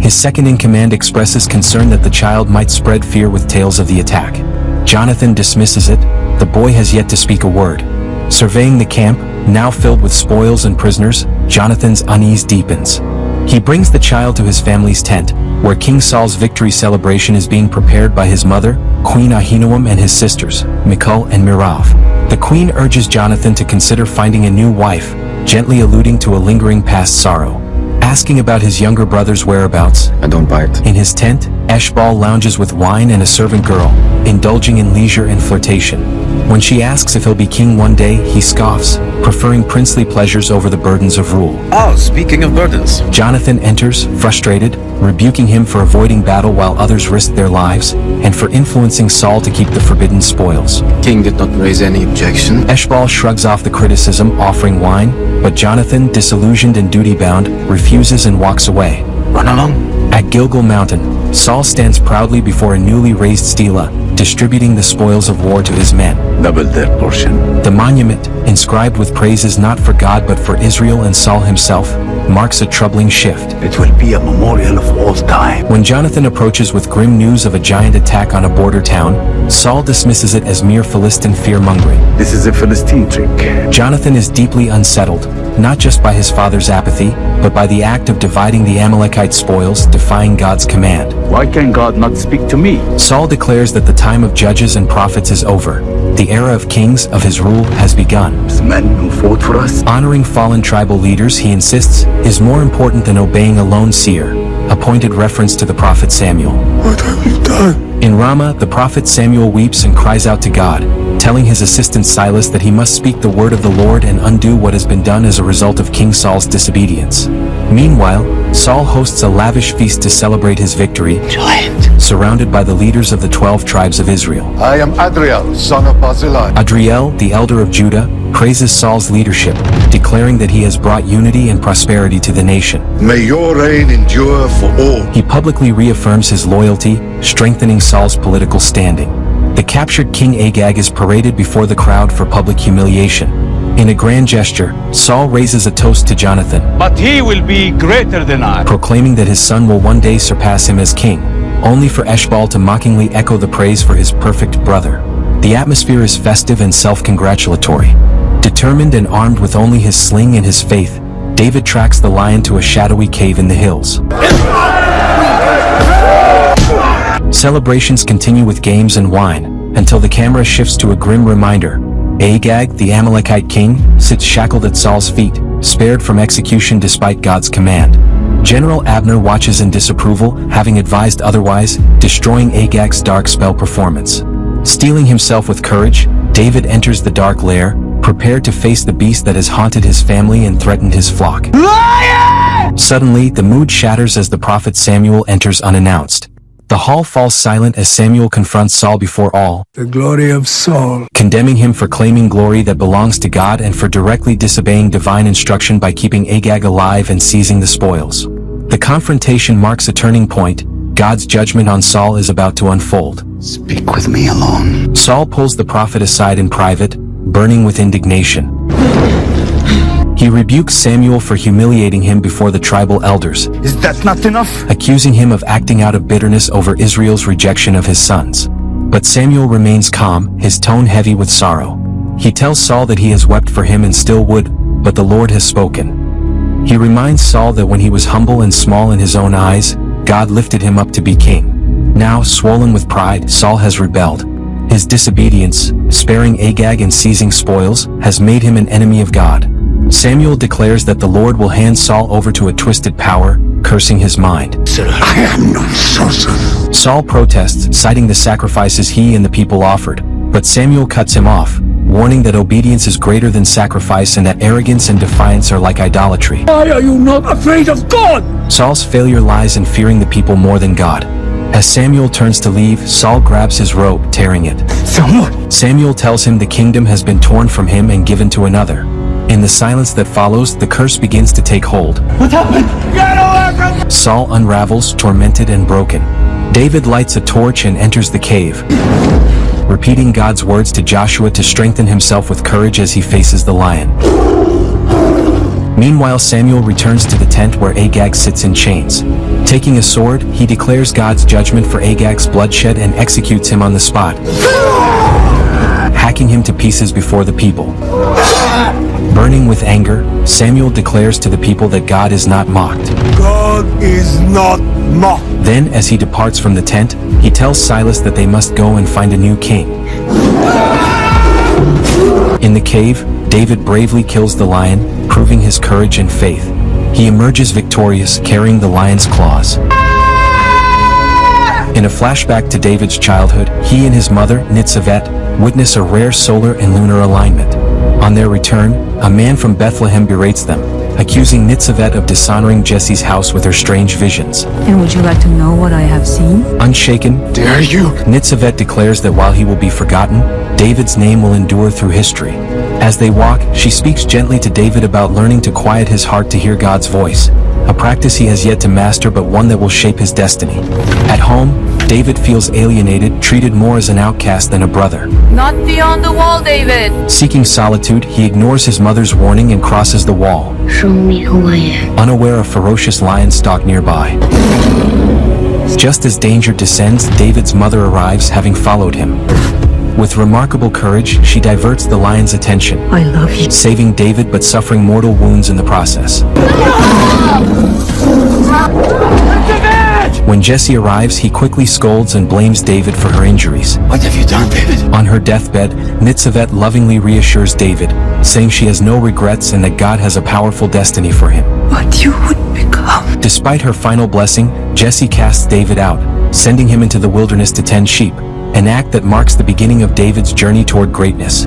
his second-in-command expresses concern that the child might spread fear with tales of the attack. Jonathan dismisses it. The boy has yet to speak a word. Surveying the camp, now filled with spoils and prisoners, Jonathan's unease deepens. He brings the child to his family's tent, where King Saul's victory celebration is being prepared by his mother, Queen Ahinoam, and his sisters, Michal and Mirav. The queen urges Jonathan to consider finding a new wife, gently alluding to a lingering past sorrow. Asking about his younger brother's whereabouts, I don't bite. in his tent, Eshbal lounges with wine and a servant girl, indulging in leisure and flirtation. When she asks if he'll be king one day, he scoffs, preferring princely pleasures over the burdens of rule. Oh, speaking of burdens. Jonathan enters, frustrated, rebuking him for avoiding battle while others risk their lives, and for influencing Saul to keep the forbidden spoils. King did not raise any objection. Eshbal shrugs off the criticism, offering wine, but Jonathan, disillusioned and duty-bound, refuses and walks away. Run along. At Gilgal Mountain, Saul stands proudly before a newly raised stela, distributing the spoils of war to his men. Double their portion. The monument, inscribed with praises not for God but for Israel and Saul himself, marks a troubling shift. It will be a memorial of all time. When Jonathan approaches with grim news of a giant attack on a border town, Saul dismisses it as mere Philistine fear-mongering. This is a Philistine trick. Jonathan is deeply unsettled, not just by his father's apathy, but by the act of dividing the Amalekite spoils, defying God's command. Why can God not speak to me? Saul declares that the time of judges and prophets is over. The era of kings, of his rule, has begun. These men who fought for us. Honoring fallen tribal leaders, he insists, is more important than obeying a lone seer, a pointed reference to the prophet Samuel. What have you done? In Ramah, the prophet Samuel weeps and cries out to God, telling his assistant Silas that he must speak the word of the Lord and undo what has been done as a result of King Saul's disobedience. Meanwhile, Saul hosts a lavish feast to celebrate his victory, surrounded by the leaders of the 12 tribes of Israel. I am Adriel, son of Barzillai. Adriel, the elder of Judah, praises Saul's leadership, declaring that he has brought unity and prosperity to the nation. May your reign endure for all. He publicly reaffirms his loyalty, strengthening Saul's political standing. The captured King Agag is paraded before the crowd for public humiliation. In a grand gesture, Saul raises a toast to Jonathan, But he will be greater than I. proclaiming that his son will one day surpass him as king, only for Eshbal to mockingly echo the praise for his perfect brother. The atmosphere is festive and self-congratulatory. Determined and armed with only his sling and his faith, David tracks the lion to a shadowy cave in the hills. Celebrations continue with games and wine, until the camera shifts to a grim reminder. Agag, the Amalekite king, sits shackled at Saul's feet, spared from execution despite God's command. General Abner watches in disapproval, having advised otherwise, destroying Agag's dark spell performance. Steeling himself with courage, David enters the dark lair, prepared to face the beast that has haunted his family and threatened his flock. Suddenly, the mood shatters as the prophet Samuel enters unannounced. The hall falls silent as Samuel confronts Saul before all, The glory of Saul. condemning him for claiming glory that belongs to God and for directly disobeying divine instruction by keeping Agag alive and seizing the spoils. The confrontation marks a turning point. God's judgment on Saul is about to unfold. Speak with me alone. Saul pulls the prophet aside in private, burning with indignation. He rebukes Samuel for humiliating him before the tribal elders, Is that not enough? accusing him of acting out of bitterness over Israel's rejection of his sons. But Samuel remains calm, his tone heavy with sorrow. He tells Saul that he has wept for him and still would, but the Lord has spoken. He reminds Saul that when he was humble and small in his own eyes, God lifted him up to be king. Now, swollen with pride, Saul has rebelled. His disobedience, sparing Agag and seizing spoils, has made him an enemy of God. Samuel declares that the Lord will hand Saul over to a twisted power, cursing his mind. I am no sorcerer. Saul protests, citing the sacrifices he and the people offered, but Samuel cuts him off, warning that obedience is greater than sacrifice and that arrogance and defiance are like idolatry. Why are you not afraid of God? Saul's failure lies in fearing the people more than God. As Samuel turns to leave, Saul grabs his robe, tearing it. Samuel tells him the kingdom has been torn from him and given to another. In the silence that follows, the curse begins to take hold. What happened? Get away from me! Saul unravels, tormented and broken. David lights a torch and enters the cave. repeating God's words to Joshua to strengthen himself with courage as he faces the lion. Meanwhile, Samuel returns to the tent where Agag sits in chains. Taking a sword, he declares God's judgment for Agag's bloodshed and executes him on the spot, hacking him to pieces before the people. Burning with anger, Samuel declares to the people that God is not mocked. God is not mocked. Then, as he departs from the tent, he tells Silas that they must go and find a new king. In the cave, David bravely kills the lion, proving his courage and faith. He emerges victorious, carrying the lion's claws. In a flashback to David's childhood, he and his mother, Nitzavet, witness a rare solar and lunar alignment. On their return, a man from Bethlehem berates them, accusing Nitzavet of dishonoring Jesse's house with her strange visions. And would you like to know what I have seen? Unshaken, Dare you? Nitzavet declares that while he will be forgotten, David's name will endure through history. As they walk, she speaks gently to David about learning to quiet his heart to hear God's voice, a practice he has yet to master but one that will shape his destiny. At home, David feels alienated, treated more as an outcast than a brother. Not beyond the wall, David! Seeking solitude, he ignores his mother's warning and crosses the wall, unaware of ferocious lion stalk nearby. Just as danger descends, David's mother arrives, having followed him. With remarkable courage, she diverts the lion's attention, I love you. saving David but suffering mortal wounds in the process. When Jesse arrives, he quickly scolds and blames David for her injuries. What have you done, David? On her deathbed, Nitzavet lovingly reassures David, saying she has no regrets and that God has a powerful destiny for him. What you would become. Despite her final blessing, Jesse casts David out, sending him into the wilderness to tend sheep, an act that marks the beginning of David's journey toward greatness,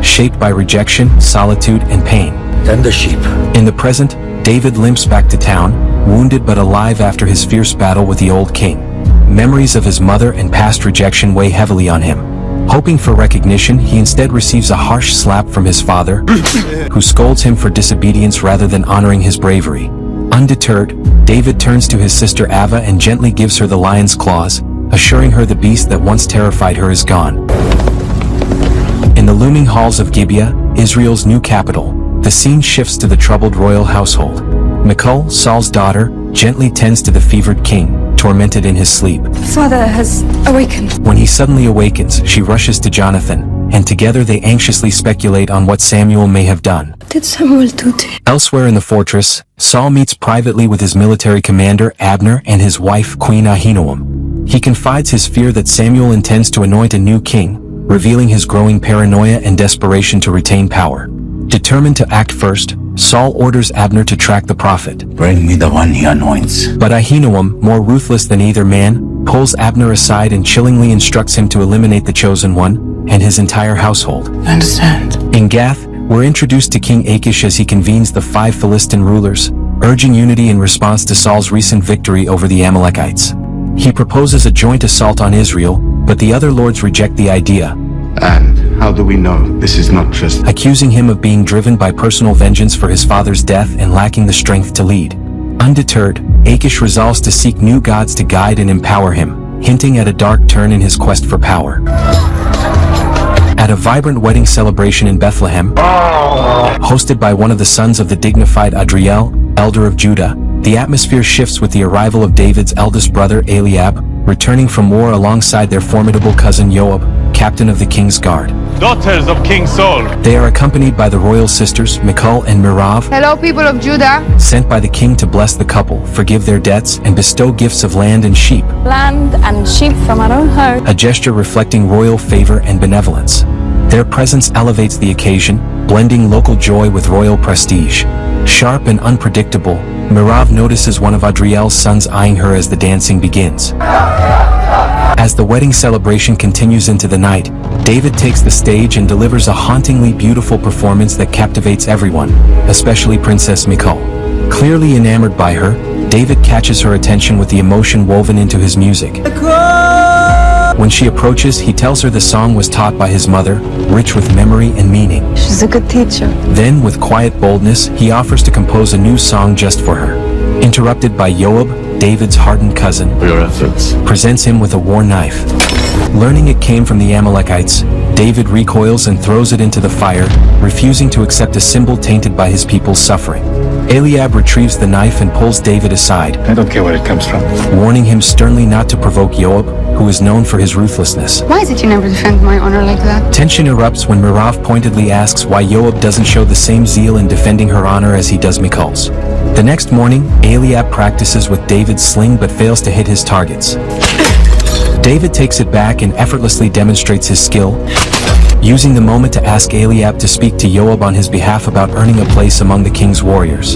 shaped by rejection, solitude, and pain. Tend the sheep. In the present, David limps back to town, wounded but alive after his fierce battle with the old king. Memories of his mother and past rejection weigh heavily on him. Hoping for recognition, he instead receives a harsh slap from his father, who scolds him for disobedience rather than honoring his bravery. Undeterred, David turns to his sister Ava and gently gives her the lion's claws, assuring her the beast that once terrified her is gone. In the looming halls of Gibeah, Israel's new capital, the scene shifts to the troubled royal household. Michal, Saul's daughter, gently tends to the fevered king, tormented in his sleep. Father has awakened. When he suddenly awakens, she rushes to Jonathan, and together they anxiously speculate on what Samuel may have done. Did Samuel do to you? Elsewhere in the fortress, Saul meets privately with his military commander Abner and his wife Queen Ahinoam. He confides his fear that Samuel intends to anoint a new king, revealing his growing paranoia and desperation to retain power. Determined to act first, Saul orders Abner to track the prophet. Bring me the one he anoints. But Ahinoam, more ruthless than either man, pulls Abner aside and chillingly instructs him to eliminate the chosen one and his entire household. I understand. In Gath, we're introduced to King Achish as he convenes the 5 Philistine rulers, urging unity in response to Saul's recent victory over the Amalekites. He proposes a joint assault on Israel, but the other lords reject the idea, And how do we know this is not just... accusing him of being driven by personal vengeance for his father's death and lacking the strength to lead. Undeterred, Achish resolves to seek new gods to guide and empower him, hinting at a dark turn in his quest for power. At a vibrant wedding celebration in Bethlehem, hosted by one of the sons of the dignified Adriel, elder of Judah, the atmosphere shifts with the arrival of David's eldest brother Eliab, returning from war alongside their formidable cousin Joab, captain of the king's guard. Daughters of King Saul. They are accompanied by the royal sisters Michal and Merav, Hello, people of Judah. sent by the king to bless the couple, forgive their debts, and bestow gifts of land and sheep, Land and sheep from our own herd. a gesture reflecting royal favor and benevolence. Their presence elevates the occasion, blending local joy with royal prestige. Sharp and unpredictable, Merav notices one of Adriel's sons eyeing her as the dancing begins. As the wedding celebration continues into the night, David takes the stage and delivers a hauntingly beautiful performance that captivates everyone, especially Princess Michal. Clearly enamored by her, David catches her attention with the emotion woven into his music. When she approaches, he tells her the song was taught by his mother, rich with memory and meaning. She's a good teacher. Then, with quiet boldness, he offers to compose a new song just for her. Interrupted by Joab, David's hardened cousin, For your efforts. presents him with a war knife. Learning it came from the Amalekites, David recoils and throws it into the fire, refusing to accept a symbol tainted by his people's suffering. Eliab retrieves the knife and pulls David aside, I don't care where it comes from. warning him sternly not to provoke Joab, who is known for his ruthlessness. Why is it you never defend my honor like that? Tension erupts when Merav pointedly asks why Joab doesn't show the same zeal in defending her honor as he does Michal's. The next morning, Eliab practices with David's sling but fails to hit his targets. David takes it back and effortlessly demonstrates his skill, using the moment to ask Eliab to speak to Joab on his behalf about earning a place among the king's warriors.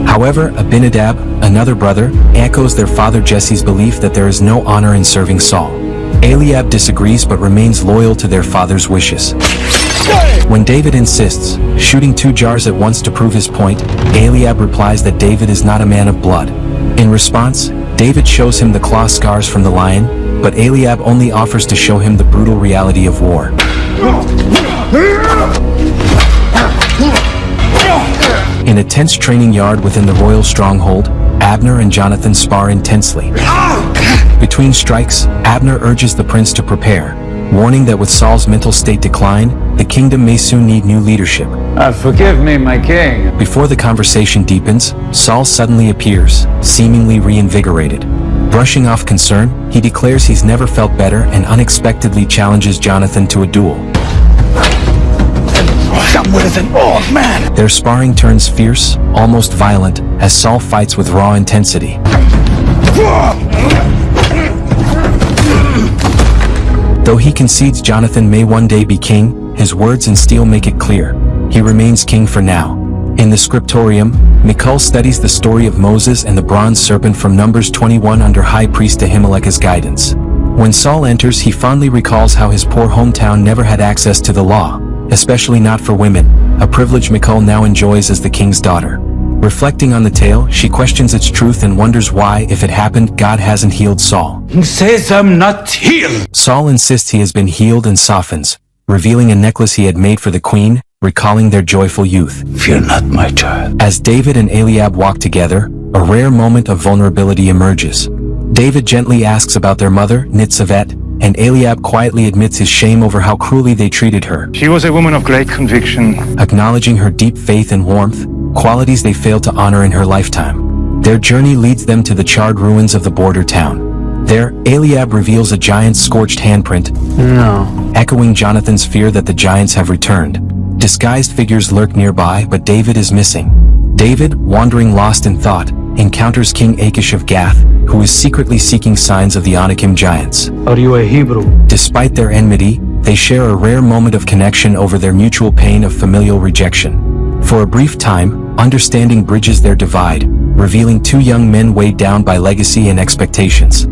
However, Abinadab, another brother, echoes their father Jesse's belief that there is no honor in serving Saul. Eliab disagrees but remains loyal to their father's wishes. When David insists, shooting 2 jars at once to prove his point, Eliab replies that David is not a man of blood. In response, David shows him the claw scars from the lion, but Eliab only offers to show him the brutal reality of war. In a tense training yard within the royal stronghold, Abner and Jonathan spar intensely. Between strikes, Abner urges the prince to prepare, warning that with Saul's mental state decline, the kingdom may soon need new leadership. Forgive me, my king. Before the conversation deepens, Saul suddenly appears, seemingly reinvigorated. Brushing off concern, he declares he's never felt better and unexpectedly challenges Jonathan to a duel. I'm with an old man. Their sparring turns fierce, almost violent, as Saul fights with raw intensity. Though he concedes Jonathan may one day be king, his words and steel make it clear. He remains king for now. In the scriptorium, Michal studies the story of Moses and the bronze serpent from Numbers 21 under High Priest Ahimelech's guidance. When Saul enters, he fondly recalls how his poor hometown never had access to the law, especially not for women, a privilege Michal now enjoys as the king's daughter. Reflecting on the tale, she questions its truth and wonders why, if it happened, God hasn't healed Saul. He says I'm not healed. Saul insists he has been healed and softens, revealing a necklace he had made for the queen, recalling their joyful youth. Fear not, my child. As David and Eliab walk together, a rare moment of vulnerability emerges. David gently asks about their mother, Nitzavet, and Eliab quietly admits his shame over how cruelly they treated her. She was a woman of great conviction. Acknowledging her deep faith and warmth, qualities they failed to honor in her lifetime. Their journey leads them to the charred ruins of the border town. There, Eliab reveals a giant's scorched handprint, echoing Jonathan's fear that the giants have returned. Disguised figures lurk nearby, but David is missing. David, wandering lost in thought, encounters King Achish of Gath, who is secretly seeking signs of the Anakim giants. Are you a Hebrew? Despite their enmity, they share a rare moment of connection over their mutual pain of familial rejection. For a brief time, understanding bridges their divide, revealing 2 young men weighed down by legacy and expectations.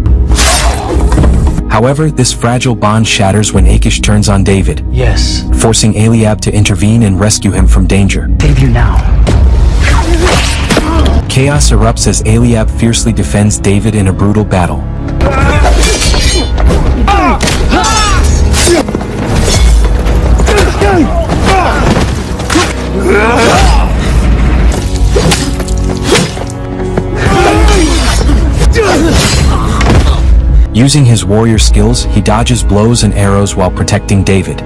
However, this fragile bond shatters when Achish turns on David, Yes. forcing Eliab to intervene and rescue him from danger. Save you now. Chaos erupts as Eliab fiercely defends David in a brutal battle. Using his warrior skills, he dodges blows and arrows while protecting David.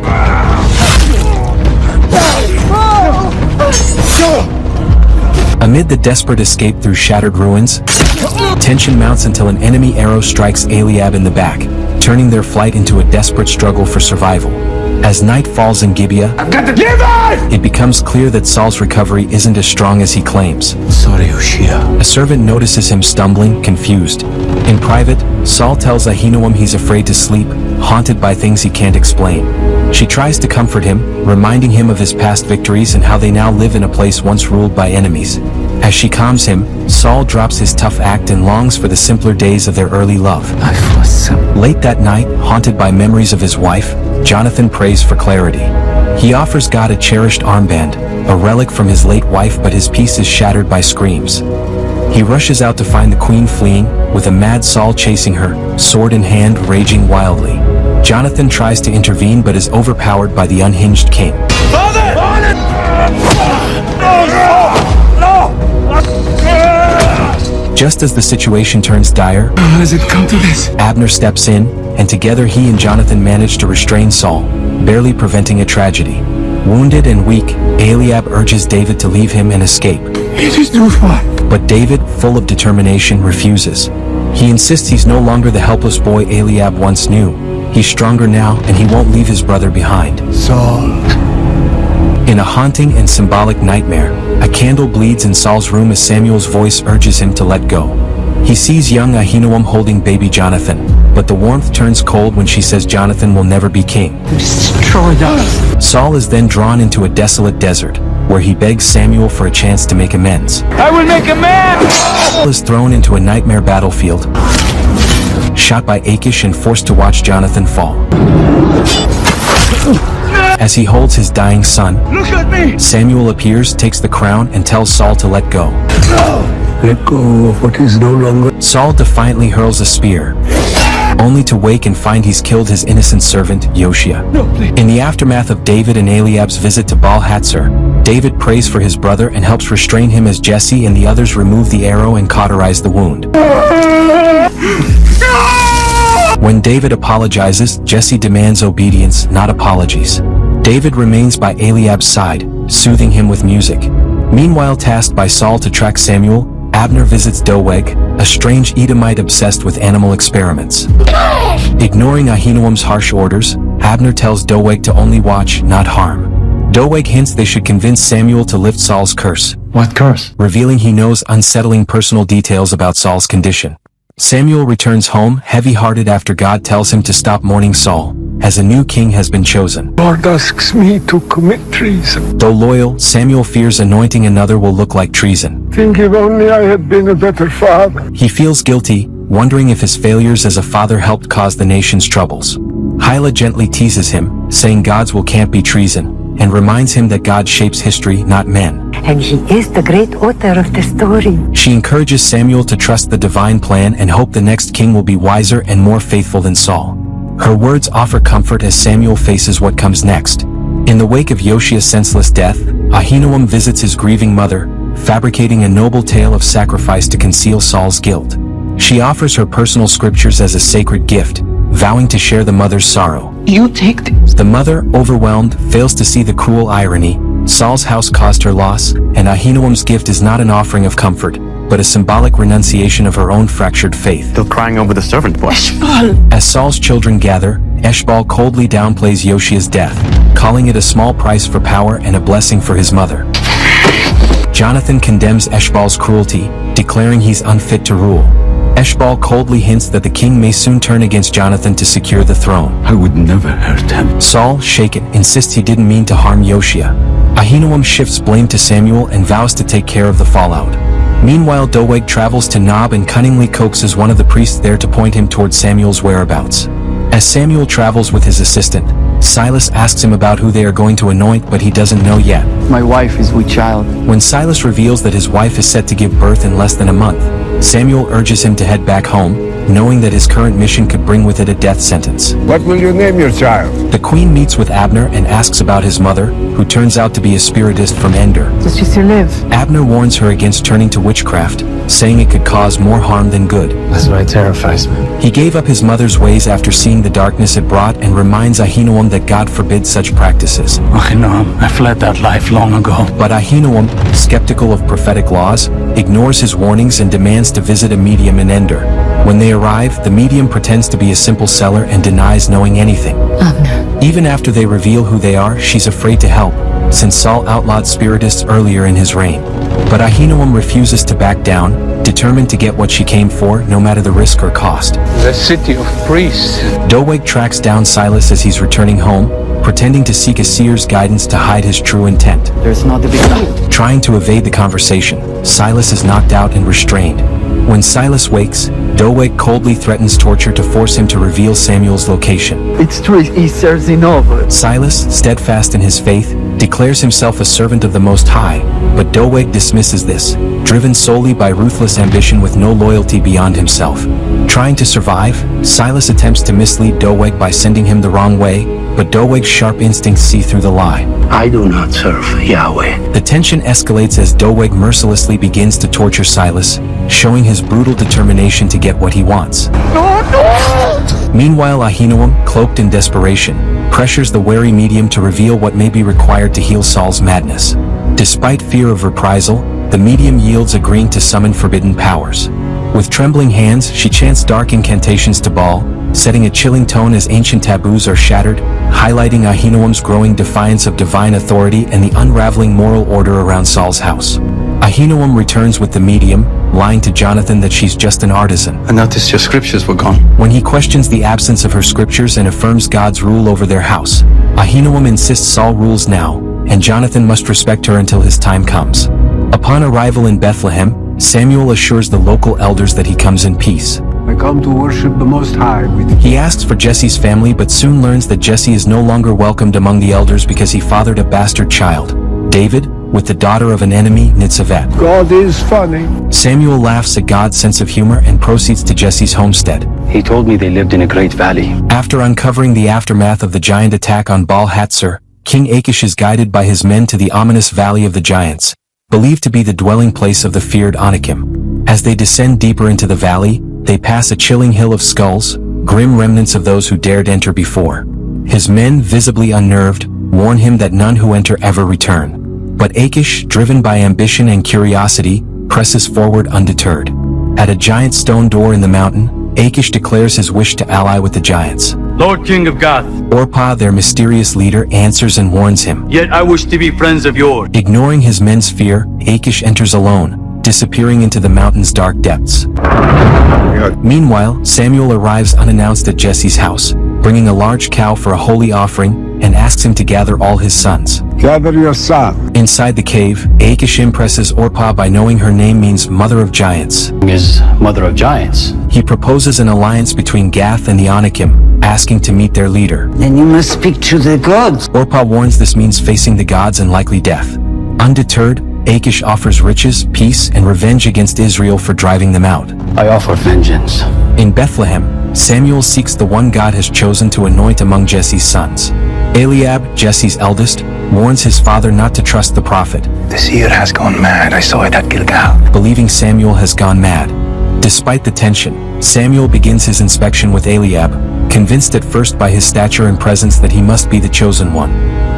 Amid the desperate escape through shattered ruins, tension mounts until an enemy arrow strikes Eliab in the back, turning their flight into a desperate struggle for survival. As night falls in Gibeah, it becomes clear that Saul's recovery isn't as strong as he claims. Sorry, Ushia. A servant notices him stumbling, confused. In private, Saul tells Ahinoam he's afraid to sleep, haunted by things he can't explain. She tries to comfort him, reminding him of his past victories and how they now live in a place once ruled by enemies. As she calms him, Saul drops his tough act and longs for the simpler days of their early love. Late that night, haunted by memories of his wife, Jonathan prays for clarity. He offers God a cherished armband, a relic from his late wife, but his peace is shattered by screams. He rushes out to find the queen fleeing, with a mad Saul chasing her, sword in hand, raging wildly. Jonathan tries to intervene but is overpowered by the unhinged king. Just as the situation turns dire, How has it come to this? Abner steps in, and together he and Jonathan manage to restrain Saul, barely preventing a tragedy. Wounded and weak, Eliab urges David to leave him and escape. It is too far. But David, full of determination, refuses. He insists he's no longer the helpless boy Eliab once knew. He's stronger now, and he won't leave his brother behind. Saul. In a haunting and symbolic nightmare, a candle bleeds in Saul's room as Samuel's voice urges him to let go. He sees young Ahinoam holding baby Jonathan, but the warmth turns cold when she says Jonathan will never be king. Destroy us. Saul is then drawn into a desolate desert, where he begs Samuel for a chance to make amends. I will make a man! Saul is thrown into a nightmare battlefield, shot by Achish and forced to watch Jonathan fall. As he holds his dying son, Look at me! Samuel appears, takes the crown, and tells Saul to let go. Let go of what is no longer. Saul defiantly hurls a spear, only to wake and find he's killed his innocent servant, Yoshia. No, please. In the aftermath of David and Eliab's visit to Baal-Hatzor, David prays for his brother and helps restrain him as Jesse and the others remove the arrow and cauterize the wound. When David apologizes, Jesse demands obedience, not apologies. David remains by Eliab's side, soothing him with music. Meanwhile, tasked by Saul to track Samuel, Abner visits Doeg, a strange Edomite obsessed with animal experiments. Ignoring Ahinoam's harsh orders, Abner tells Doeg to only watch, not harm. Doeg hints they should convince Samuel to lift Saul's curse. What curse? Revealing he knows unsettling personal details about Saul's condition. Samuel returns home, heavy-hearted after God tells him to stop mourning Saul, as a new king has been chosen. Lord asks me to commit treason. Though loyal, Samuel fears anointing another will look like treason. Think if only I had been a better father. He feels guilty, wondering if his failures as a father helped cause the nation's troubles. Hyla gently teases him, saying God's will can't be treason, and reminds him that God shapes history, not men. And he is the great author of the story. She encourages Samuel to trust the divine plan and hope the next king will be wiser and more faithful than Saul. Her words offer comfort as Samuel faces what comes next. In the wake of Yoshia's senseless death, Ahinoam visits his grieving mother, fabricating a noble tale of sacrifice to conceal Saul's guilt. She offers her personal scriptures as a sacred gift, vowing to share the mother's sorrow. You take this. The mother, overwhelmed, fails to see the cruel irony. Saul's house caused her loss, and Ahinoam's gift is not an offering of comfort, but a symbolic renunciation of her own fractured faith. Still crying over the servant boy. As Saul's children gather, Eshbal coldly downplays Yoshia's death, calling it a small price for power and a blessing for his mother. Jonathan condemns Eshbal's cruelty, declaring he's unfit to rule. Eshbal coldly hints that the king may soon turn against Jonathan to secure the throne. I would never hurt him. Saul, shaken, insists he didn't mean to harm Yoshia. Ahinoam shifts blame to Samuel and vows to take care of the fallout. Meanwhile, Doeg travels to Nob and cunningly coaxes one of the priests there to point him towards Samuel's whereabouts. As Samuel travels with his assistant, Silas asks him about who they are going to anoint, but he doesn't know yet. My wife is with child. When Silas reveals that his wife is set to give birth in less than a month, Samuel urges him to head back home, knowing that his current mission could bring with it a death sentence. What will you name your child? The queen meets with Abner and asks about his mother, who turns out to be a spiritist from Ender. Does she still live? Abner warns her against turning to witchcraft, saying it could cause more harm than good. That's why it terrifies me. He gave up his mother's ways after seeing the darkness it brought and reminds Ahinoam that God forbids such practices. I fled that life long ago. But Ahinoam, skeptical of prophetic laws, ignores his warnings and demands to visit a medium in Ender. When they arrive, the medium pretends to be a simple seller and denies knowing anything. Even after they reveal who they are, she's afraid to help, since Saul outlawed spiritists earlier in his reign. But Ahinoam refuses to back down, determined to get what she came for, no matter the risk or cost. The city of priests. Doeg tracks down Silas as he's returning home, pretending to seek a seer's guidance to hide his true intent. There's not a big deal. Trying to evade the conversation, Silas is knocked out and restrained. When Silas wakes, Doeg coldly threatens torture to force him to reveal Samuel's location. It's true, he serves in over. Silas, steadfast in his faith, declares himself a servant of the Most High, but Doeg dismisses this, driven solely by ruthless ambition with no loyalty beyond himself. Trying to survive, Silas attempts to mislead Doeg by sending him the wrong way, but Doeg's sharp instincts see through the lie. I do not serve Yahweh. The tension escalates as Doeg mercilessly begins to torture Silas, showing his brutal determination to get what he wants. Meanwhile, Ahinoam, cloaked in desperation, pressures the wary medium to reveal what may be required to heal Saul's madness. Despite fear of reprisal, the medium yields, agreeing to summon forbidden powers. With trembling hands, she chants dark incantations to Baal, setting a chilling tone as ancient taboos are shattered, highlighting Ahinoam's growing defiance of divine authority and the unraveling moral order around Saul's house. Ahinoam returns with the medium, lying to Jonathan that she's just an artisan. I noticed your scriptures were gone. When he questions the absence of her scriptures and affirms God's rule over their house, Ahinoam insists Saul rules now, and Jonathan must respect her until his time comes. Upon arrival in Bethlehem, Samuel assures the local elders that he comes in peace. I come to worship the Most High with He asks for Jesse's family but soon learns that Jesse is no longer welcomed among the elders because he fathered a bastard child, David, with the daughter of an enemy, Nitzavet. God is funny. Samuel laughs at God's sense of humor and proceeds to Jesse's homestead. He told me they lived in a great valley. After uncovering the aftermath of the giant attack on Baal Hatzor, King Achish is guided by his men to the ominous Valley of the Giants, believed to be the dwelling place of the feared Anakim. As they descend deeper into the valley, they pass a chilling hill of skulls, grim remnants of those who dared enter before. His men, visibly unnerved, warn him that none who enter ever return. But Achish, driven by ambition and curiosity, presses forward undeterred. At a giant stone door in the mountain, Achish declares his wish to ally with the giants. Lord King of Gath, Orpah, their mysterious leader, answers and warns him. Yet I wish to be friends of yours. Ignoring his men's fear, Achish enters alone, disappearing into the mountain's dark depths. Meanwhile, Samuel arrives unannounced at Jesse's house, bringing a large cow for a holy offering, and asks him to gather all his sons. Gather your son. Inside the cave, Achish impresses Orpah by knowing her name means Mother of Giants. Is Mother of Giants. He proposes an alliance between Gath and the Anakim, asking to meet their leader. Then you must speak to the gods. Orpah warns this means facing the gods and likely death. Undeterred, Achish offers riches, peace, and revenge against Israel for driving them out. I offer vengeance. In Bethlehem, Samuel seeks the one God has chosen to anoint among Jesse's sons. Eliab, Jesse's eldest, warns his father not to trust the prophet. The seer has gone mad. I saw it at Gilgal. Believing Samuel has gone mad. Despite the tension, Samuel begins his inspection with Eliab, convinced at first by his stature and presence that he must be the chosen one.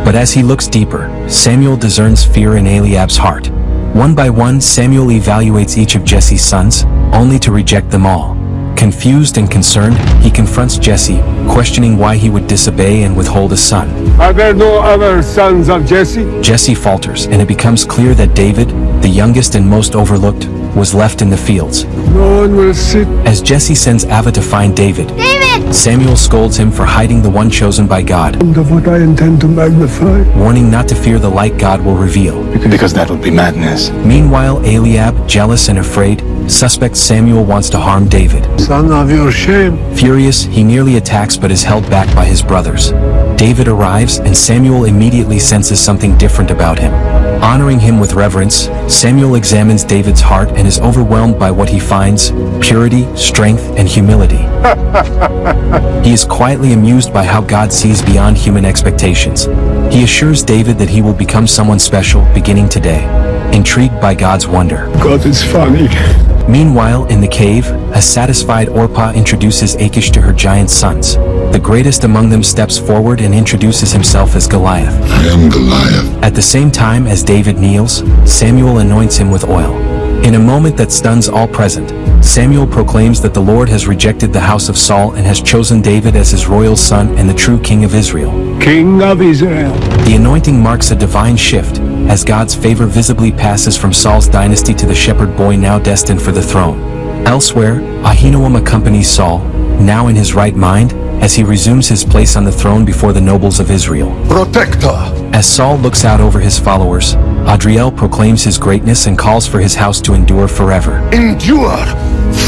But as he looks deeper, Samuel discerns fear in Eliab's heart. One by one, Samuel evaluates each of Jesse's sons, only to reject them all. Confused and concerned, he confronts Jesse, questioning why he would disobey and withhold a son. Are there no other sons of Jesse? Jesse falters, and it becomes clear that David, the youngest and most overlooked, was left in the fields. No one will sit. As Jesse sends Ava to find David, Samuel scolds him for hiding the one chosen by God, Of what I intend to magnify. warning not to fear the light God will reveal. Because that would be madness. Meanwhile, Eliab, jealous and afraid, suspects Samuel wants to harm David. Son of your shame. Furious, he nearly attacks but is held back by his brothers. David arrives, and Samuel immediately senses something different about him. Honoring him with reverence, Samuel examines David's heart and is overwhelmed by what he finds: purity, strength, and humility. He is quietly amused by how God sees beyond human expectations. He assures David that he will become someone special beginning today, intrigued by God's wonder. God is funny. Meanwhile, in the cave, a satisfied Orpah introduces Achish to her giant sons. The greatest among them steps forward and introduces himself as Goliath. I am Goliath. At the same time as David kneels, Samuel anoints him with oil. In a moment that stuns all present, Samuel proclaims that the Lord has rejected the house of Saul and has chosen David as his royal son and the true king of Israel. King of Israel. The anointing marks a divine shift, as God's favor visibly passes from Saul's dynasty to the shepherd boy now destined for the throne. Elsewhere, Ahinoam accompanies Saul, now in his right mind, as he resumes his place on the throne before the nobles of Israel. Protector. As Saul looks out over his followers, Adriel proclaims his greatness and calls for his house to endure forever. Endure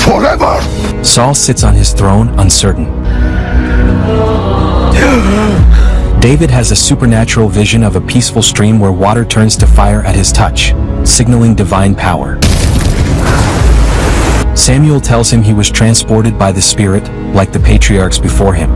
forever. Saul sits on his throne, uncertain. David has a supernatural vision of a peaceful stream where water turns to fire at his touch, signaling divine power. Samuel tells him he was transported by the Spirit, like the patriarchs before him.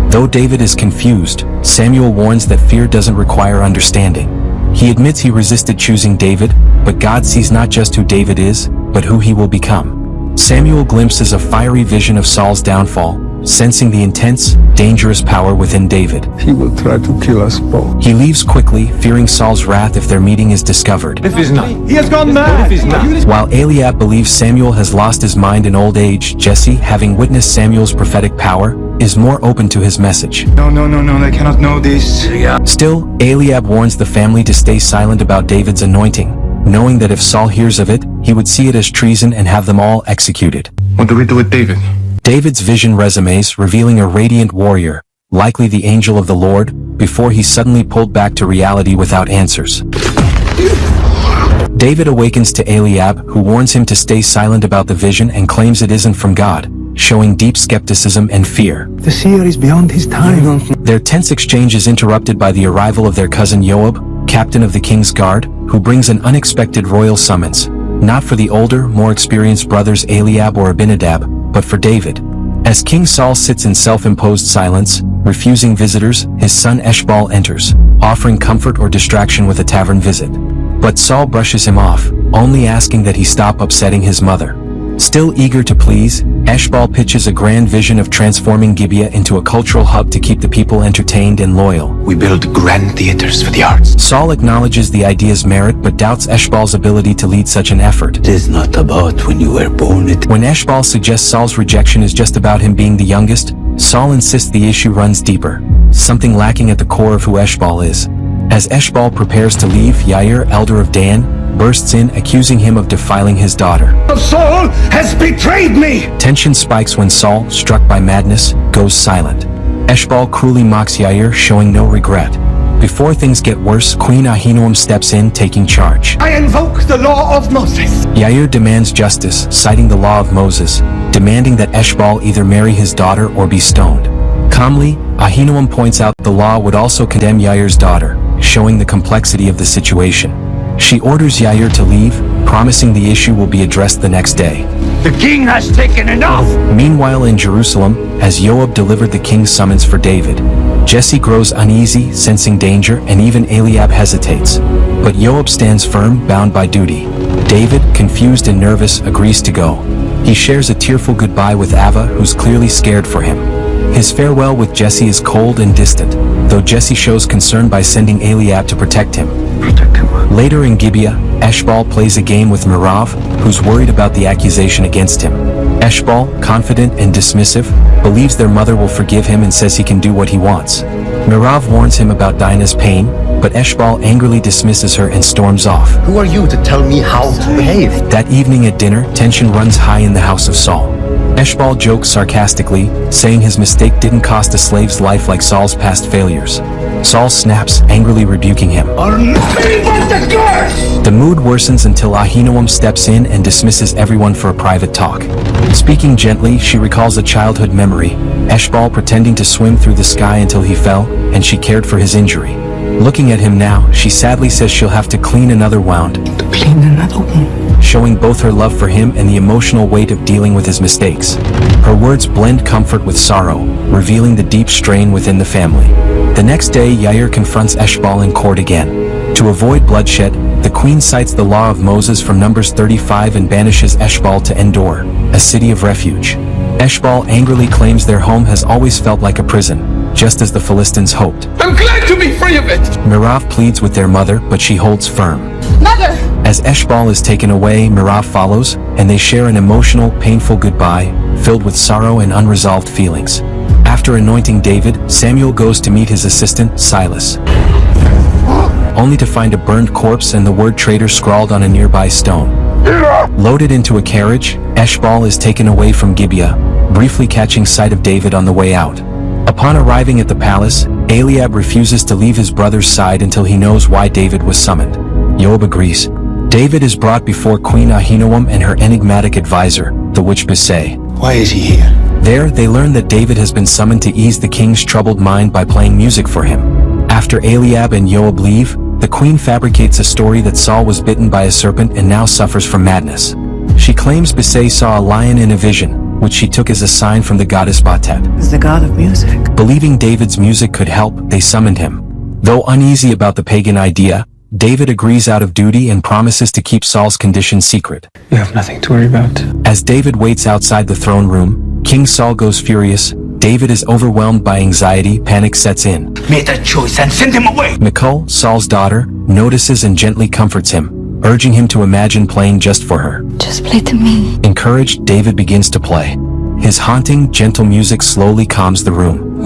Though David is confused, Samuel warns that fear doesn't require understanding. He admits he resisted choosing David, but God sees not just who David is, but who he will become. Samuel glimpses a fiery vision of Saul's downfall, sensing the intense, dangerous power within David. He will try to kill us both. He leaves quickly, fearing Saul's wrath if their meeting is discovered. If he's not. He has gone mad. If he's not. While Eliab believes Samuel has lost his mind in old age, Jesse, having witnessed Samuel's prophetic power, is more open to his message. No, they cannot know this. Still, Eliab warns the family to stay silent about David's anointing, knowing that if Saul hears of it, he would see it as treason and have them all executed. What do we do with David? David's vision resumes, revealing a radiant warrior, likely the angel of the Lord, before he's suddenly pulled back to reality without answers. David awakens to Eliab, who warns him to stay silent about the vision and claims it isn't from God, showing deep skepticism and fear. The seer is beyond his time. Their tense exchange is interrupted by the arrival of their cousin Joab, captain of the king's guard, who brings an unexpected royal summons, not for the older, more experienced brothers Eliab or Abinadab, but for David. As King Saul sits in self-imposed silence, refusing visitors, his son Eshbaal enters, offering comfort or distraction with a tavern visit. But Saul brushes him off, only asking that he stop upsetting his mother. Still eager to please, Eshbaal pitches a grand vision of transforming Gibeah into a cultural hub to keep the people entertained and loyal. We build grand theaters for the arts. Saul acknowledges the idea's merit but doubts Eshbaal's ability to lead such an effort. It is not about when you were born. When Eshbaal suggests Saul's rejection is just about him being the youngest, Saul insists the issue runs deeper, something lacking at the core of who Eshbaal is. As Eshbaal prepares to leave, Yair, elder of Dan, bursts in, accusing him of defiling his daughter. Saul has betrayed me! Tension spikes when Saul, struck by madness, goes silent. Eshbaal cruelly mocks Yair, showing no regret. Before things get worse, Queen Ahinoam steps in, taking charge. I invoke the law of Moses! Yair demands justice, citing the law of Moses, demanding that Eshbaal either marry his daughter or be stoned. Calmly, Ahinoam points out the law would also condemn Yair's daughter, showing the complexity of the situation. She orders Yair to leave, promising the issue will be addressed the next day. The king has taken enough! Meanwhile in Jerusalem, as Joab delivered the king's summons for David, Jesse grows uneasy, sensing danger, and even Eliab hesitates. But Joab stands firm, bound by duty. David, confused and nervous, agrees to go. He shares a tearful goodbye with Ava, who's clearly scared for him. His farewell with Jesse is cold and distant, though Jesse shows concern by sending Eliab to protect him. Later in Gibeah, Eshbaal plays a game with Merav, who's worried about the accusation against him. Eshbaal, confident and dismissive, believes their mother will forgive him and says he can do what he wants. Merav warns him about Dinah's pain, but Eshbaal angrily dismisses her and storms off. Who are you to tell me how to behave? That evening at dinner, tension runs high in the house of Saul. Eshbaal jokes sarcastically, saying his mistake didn't cost a slave's life like Saul's past failures. Saul snaps, angrily rebuking him. The mood worsens until Ahinoam steps in and dismisses everyone for a private talk. Speaking gently, she recalls a childhood memory, Eshbaal pretending to swim through the sky until he fell, and she cared for his injury. Looking at him now, she sadly says she'll have to clean another wound. Showing both her love for him and the emotional weight of dealing with his mistakes. Her words blend comfort with sorrow, revealing the deep strain within the family. The next day, Yair confronts Eshbaal in court again. To avoid bloodshed, the queen cites the law of Moses from Numbers 35 and banishes Eshbaal to Endor, a city of refuge. Eshbaal angrily claims their home has always felt like a prison, just as the Philistines hoped. I'm glad to be free of it! Merav pleads with their mother, but she holds firm. Mother! As Eshbaal is taken away, Merav follows, and they share an emotional, painful goodbye, filled with sorrow and unresolved feelings. After anointing David, Samuel goes to meet his assistant, Silas, only to find a burned corpse and the word traitor scrawled on a nearby stone. Loaded into a carriage, Eshbaal is taken away from Gibeah, briefly catching sight of David on the way out. Upon arriving at the palace, Eliab refuses to leave his brother's side until he knows why David was summoned. Joab agrees. David is brought before Queen Ahinoam and her enigmatic advisor, the witch Bisay. Why is he here? There, they learn that David has been summoned to ease the king's troubled mind by playing music for him. After Eliab and Joab leave, the queen fabricates a story that Saul was bitten by a serpent and now suffers from madness. She claims Bisay saw a lion in a vision, which she took as a sign from the goddess Batet. Is the god of music. Believing David's music could help, they summoned him. Though uneasy about the pagan idea, David agrees out of duty and promises to keep Saul's condition secret. You have nothing to worry about. As David waits outside the throne room, King Saul goes furious. David is overwhelmed by anxiety, panic sets in. Make that choice and send him away. Michal, Saul's daughter, notices and gently comforts him, urging him to imagine playing just for her. Just play to me. Encouraged, David begins to play. His haunting, gentle music slowly calms the room.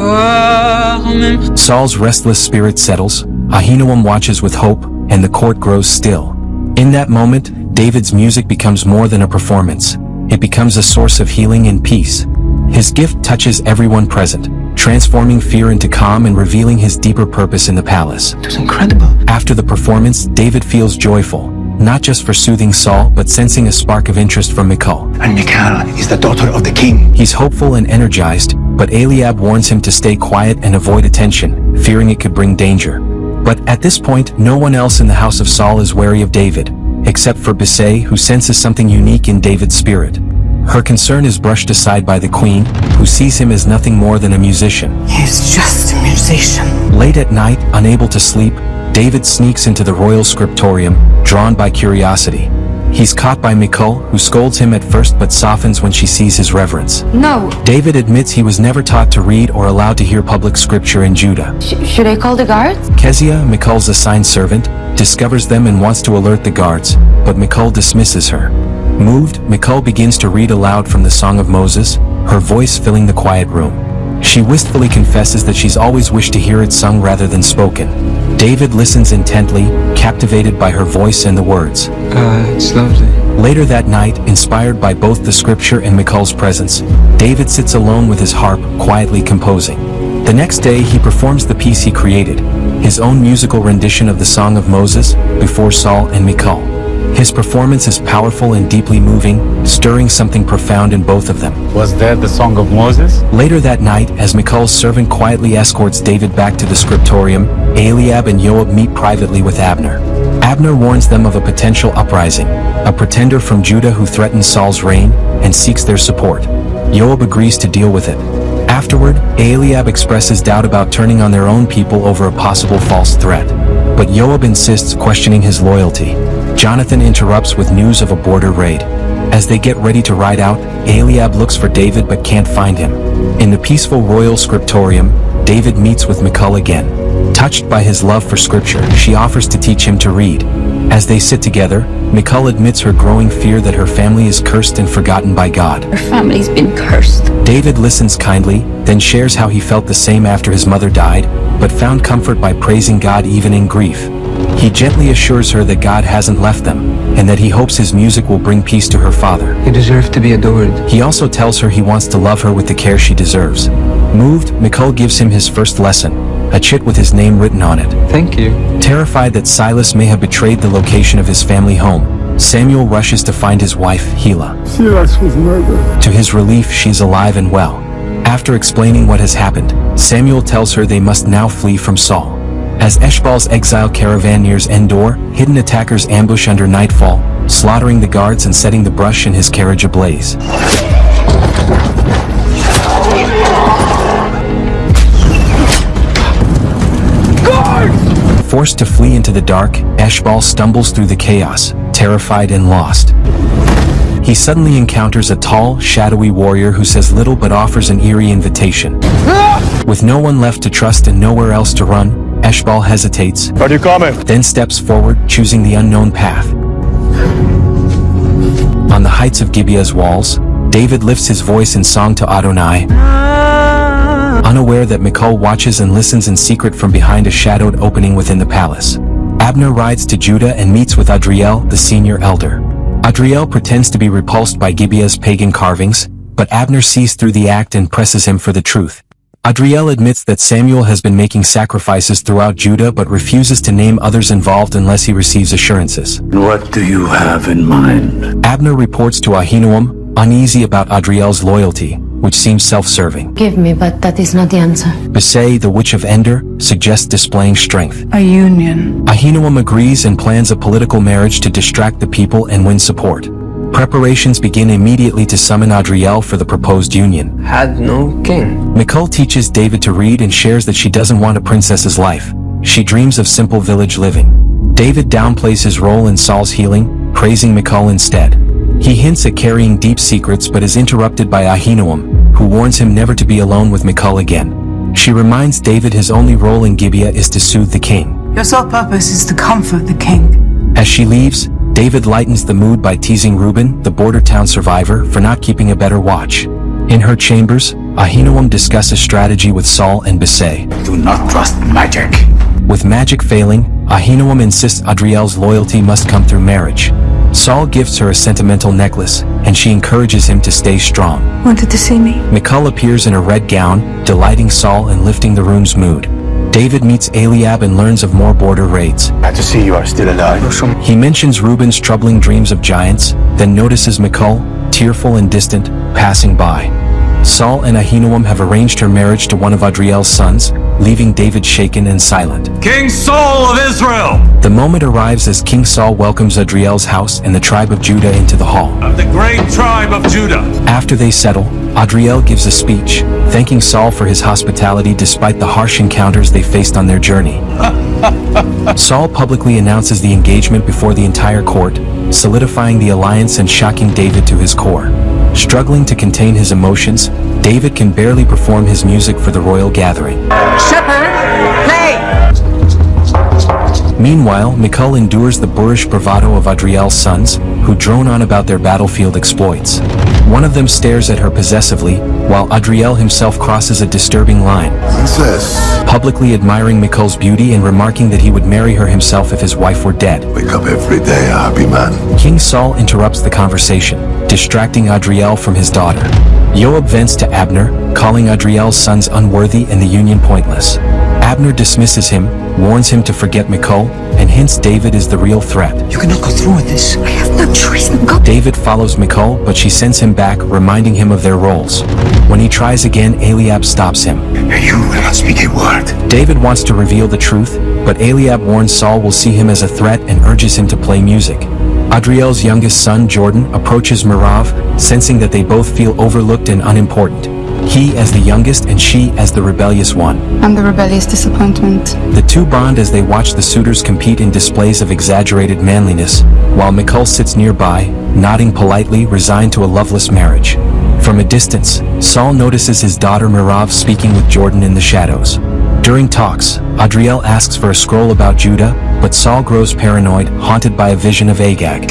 Saul's restless spirit settles, Ahinoam watches with hope, and the court grows still. In that moment, David's music becomes more than a performance. It becomes a source of healing and peace. His gift touches everyone present, transforming fear into calm and revealing his deeper purpose in the palace. It was incredible. After the performance, David feels joyful, not just for soothing Saul, but sensing a spark of interest from Michal. And Michal is the daughter of the king. He's hopeful and energized, but Eliab warns him to stay quiet and avoid attention, fearing it could bring danger. But at this point, no one else in the house of Saul is wary of David, except for Bisay, who senses something unique in David's spirit. Her concern is brushed aside by the queen, who sees him as nothing more than a musician. He's just a musician. Late at night, unable to sleep, David sneaks into the royal scriptorium, drawn by curiosity. He's caught by Michal, who scolds him at first but softens when she sees his reverence. No. David admits he was never taught to read or allowed to hear public scripture in Judah. Should I call the guards? Kezia, Michal's assigned servant, discovers them and wants to alert the guards, but Michal dismisses her. Moved, Michal begins to read aloud from the Song of Moses, her voice filling the quiet room. She wistfully confesses that she's always wished to hear it sung rather than spoken. David listens intently, captivated by her voice and the words. It's lovely. Later that night, inspired by both the scripture and Michal's presence, David sits alone with his harp, quietly composing. The next day, he performs the piece he created, his own musical rendition of the Song of Moses, before Saul and Michal. His performance is powerful and deeply moving, stirring something profound in both of them. Was that the Song of Moses? Later that night, as Michal's servant quietly escorts David back to the scriptorium, Eliab and Joab meet privately with Abner. Abner warns them of a potential uprising, a pretender from Judah who threatens Saul's reign and seeks their support. Joab agrees to deal with it. Afterward, Eliab expresses doubt about turning on their own people over a possible false threat. But Joab insists, questioning his loyalty. Jonathan interrupts with news of a border raid. As they get ready to ride out, Eliab looks for David but can't find him. In the peaceful royal scriptorium, David meets with Michal again. Touched by his love for scripture, she offers to teach him to read. As they sit together, Michal admits her growing fear that her family is cursed and forgotten by God. Her family's been cursed. David listens kindly, then shares how he felt the same after his mother died, but found comfort by praising God even in grief. He gently assures her that God hasn't left them, and that he hopes his music will bring peace to her father. You deserve to be adored. He also tells her he wants to love her with the care she deserves. Moved, Michal gives him his first lesson, a chit with his name written on it. Thank you. Terrified that Silas may have betrayed the location of his family home, Samuel rushes to find his wife, Hela. Silas was murdered. To his relief, she's alive and well. After explaining what has happened, Samuel tells her they must now flee from Saul. As Eshbal's exile caravan nears Endor, hidden attackers ambush under nightfall, slaughtering the guards and setting the brush in his carriage ablaze. Guards! Forced to flee into the dark, Eshbal stumbles through the chaos, terrified and lost. He suddenly encounters a tall, shadowy warrior who says little but offers an eerie invitation. With no one left to trust and nowhere else to run, Eshbal hesitates, Are you coming? Then steps forward, choosing the unknown path. On the heights of Gibeah's walls, David lifts his voice in song to Adonai, unaware that Michal watches and listens in secret from behind a shadowed opening within the palace. Abner rides to Judah and meets with Adriel, the senior elder. Adriel pretends to be repulsed by Gibeah's pagan carvings, but Abner sees through the act and presses him for the truth. Adriel admits that Samuel has been making sacrifices throughout Judah but refuses to name others involved unless he receives assurances. What do you have in mind? Abner reports to Ahinoam, uneasy about Adriel's loyalty, which seems self-serving. Give me, but that is not the answer. Bisay, the Witch of Endor, suggests displaying strength. A union. Ahinoam agrees and plans a political marriage to distract the people and win support. Preparations begin immediately to summon Adriel for the proposed union. Had no king. Michal teaches David to read and shares that she doesn't want a princess's life. She dreams of simple village living. David downplays his role in Saul's healing, praising Michal instead. He hints at carrying deep secrets but is interrupted by Ahinoam, who warns him never to be alone with Michal again. She reminds David his only role in Gibeah is to soothe the king. Your sole purpose is to comfort the king. As she leaves, David lightens the mood by teasing Reuben, the border town survivor, for not keeping a better watch. In her chambers, Ahinoam discusses strategy with Saul and Bisay. Do not trust magic. With magic failing, Ahinoam insists Adriel's loyalty must come through marriage. Saul gifts her a sentimental necklace, and she encourages him to stay strong. Wanted to see me? Michal appears in a red gown, delighting Saul and lifting the room's mood. David meets Eliab and learns of more border raids. Glad to see you are still alive. He mentions Reuben's troubling dreams of giants, then notices Michal, tearful and distant, passing by. Saul and Ahinoam have arranged her marriage to one of Adriel's sons, leaving David shaken and silent. King Saul of Israel! The moment arrives as King Saul welcomes Adriel's house and the tribe of Judah into the hall. Of the great tribe of Judah. After they settle, Adriel gives a speech, thanking Saul for his hospitality despite the harsh encounters they faced on their journey. Saul publicly announces the engagement before the entire court, solidifying the alliance and shocking David to his core. Struggling to contain his emotions, David can barely perform his music for the royal gathering. Shepherd, play! Meanwhile, Michal endures the boorish bravado of Adriel's sons, who drone on about their battlefield exploits. One of them stares at her possessively, while Adriel himself crosses a disturbing line. Princess. Publicly admiring Michal's beauty and remarking that he would marry her himself if his wife were dead. Wake up every day a happy man. King Saul interrupts the conversation, distracting Adriel from his daughter. Joab vents to Abner, calling Adriel's sons unworthy and the union pointless. Abner dismisses him, warns him to forget Michal, and hints David is the real threat. You cannot go through with this. I have no choice. Go. David follows Michal, but she sends him back, reminding him of their roles. When he tries again, Eliab stops him. You will not speak a word. David wants to reveal the truth, but Eliab warns Saul will see him as a threat and urges him to play music. Adriel's youngest son, Jordan, approaches Merav, sensing that they both feel overlooked and unimportant. He as the youngest and she as the rebellious one. I'm the rebellious disappointment. The two bond as they watch the suitors compete in displays of exaggerated manliness, while Michal sits nearby, nodding politely, resigned to a loveless marriage. From a distance, Saul notices his daughter Merav speaking with Jordan in the shadows. During talks, Adriel asks for a scroll about Judah, but Saul grows paranoid, haunted by a vision of Agag.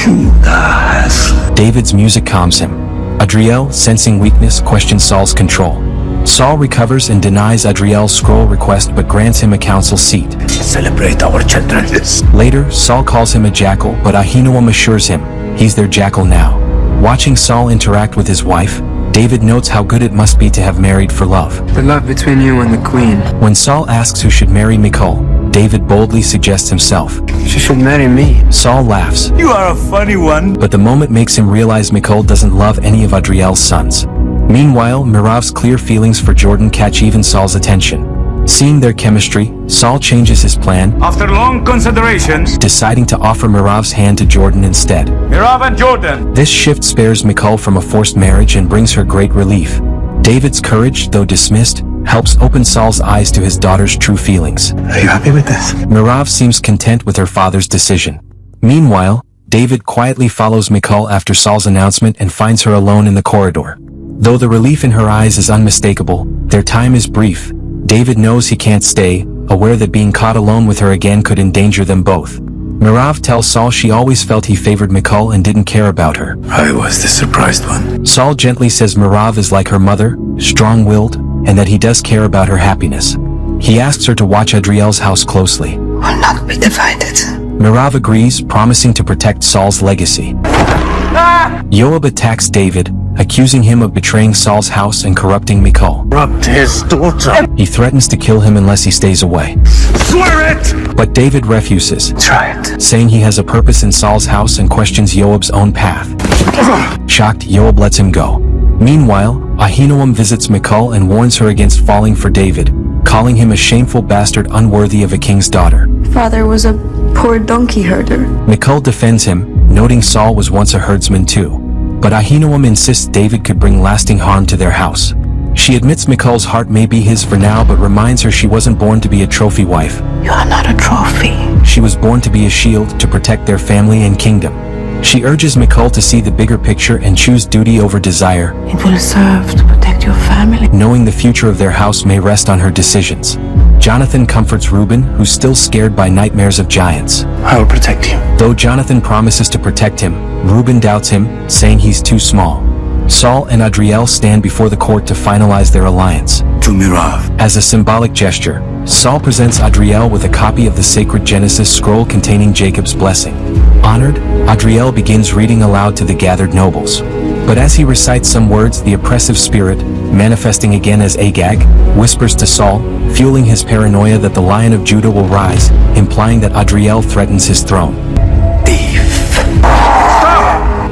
David's music calms him. Adriel, sensing weakness, questions Saul's control. Saul recovers and denies Adriel's scroll request but grants him a council seat. Celebrate our children. Later, Saul calls him a jackal, but Ahinoam assures him he's their jackal now. Watching Saul interact with his wife, David notes how good it must be to have married for love. The love between you and the queen. When Saul asks who should marry Michal, David boldly suggests himself. She should marry me. Saul laughs. You are a funny one. But the moment makes him realize Michal doesn't love any of Adriel's sons. Meanwhile, Merav's clear feelings for Jordan catch even Saul's attention. Seeing their chemistry, Saul changes his plan, After long consideration, deciding to offer Merav's hand to Jordan instead. Merav and Jordan. This shift spares Michal from a forced marriage and brings her great relief. David's courage, though dismissed, helps open Saul's eyes to his daughter's true feelings. Are you happy with this? Merav seems content with her father's decision. Meanwhile, David quietly follows Michal after Saul's announcement and finds her alone in the corridor. Though the relief in her eyes is unmistakable, their time is brief. David knows he can't stay, aware that being caught alone with her again could endanger them both. Merav tells Saul she always felt he favored Michal and didn't care about her. I was the surprised one. Saul gently says Merav is like her mother, strong-willed, and that he does care about her happiness. He asks her to watch Adriel's house closely. Will not be divided. Merav agrees, promising to protect Saul's legacy. Joab attacks David, accusing him of betraying Saul's house and corrupting Michal. Robbed his daughter. He threatens to kill him unless he stays away. Swear it! But David refuses, Try it. saying he has a purpose in Saul's house and questions Joab's own path. Shocked, Joab lets him go. Meanwhile, Ahinoam visits Michal and warns her against falling for David, calling him a shameful bastard unworthy of a king's daughter. Father was a poor donkey herder. Michal defends him, noting Saul was once a herdsman too. But Ahinoam insists David could bring lasting harm to their house. She admits Michal's heart may be his for now, but reminds her she wasn't born to be a trophy wife. You are not a trophy. She was born to be a shield to protect their family and kingdom. She urges Michal to see the bigger picture and choose duty over desire. It will serve to protect your family. Knowing the future of their house may rest on her decisions. Jonathan comforts Reuben, who's still scared by nightmares of giants. I will protect you. Though Jonathan promises to protect him, Reuben doubts him, saying he's too small. Saul and Adriel stand before the court to finalize their alliance. To Mirav. As a symbolic gesture, Saul presents Adriel with a copy of the sacred Genesis scroll containing Jacob's blessing. Honored, Adriel begins reading aloud to the gathered nobles. But as he recites some words, the oppressive spirit, manifesting again as Agag, whispers to Saul, fueling his paranoia that the Lion of Judah will rise, implying that Adriel threatens his throne.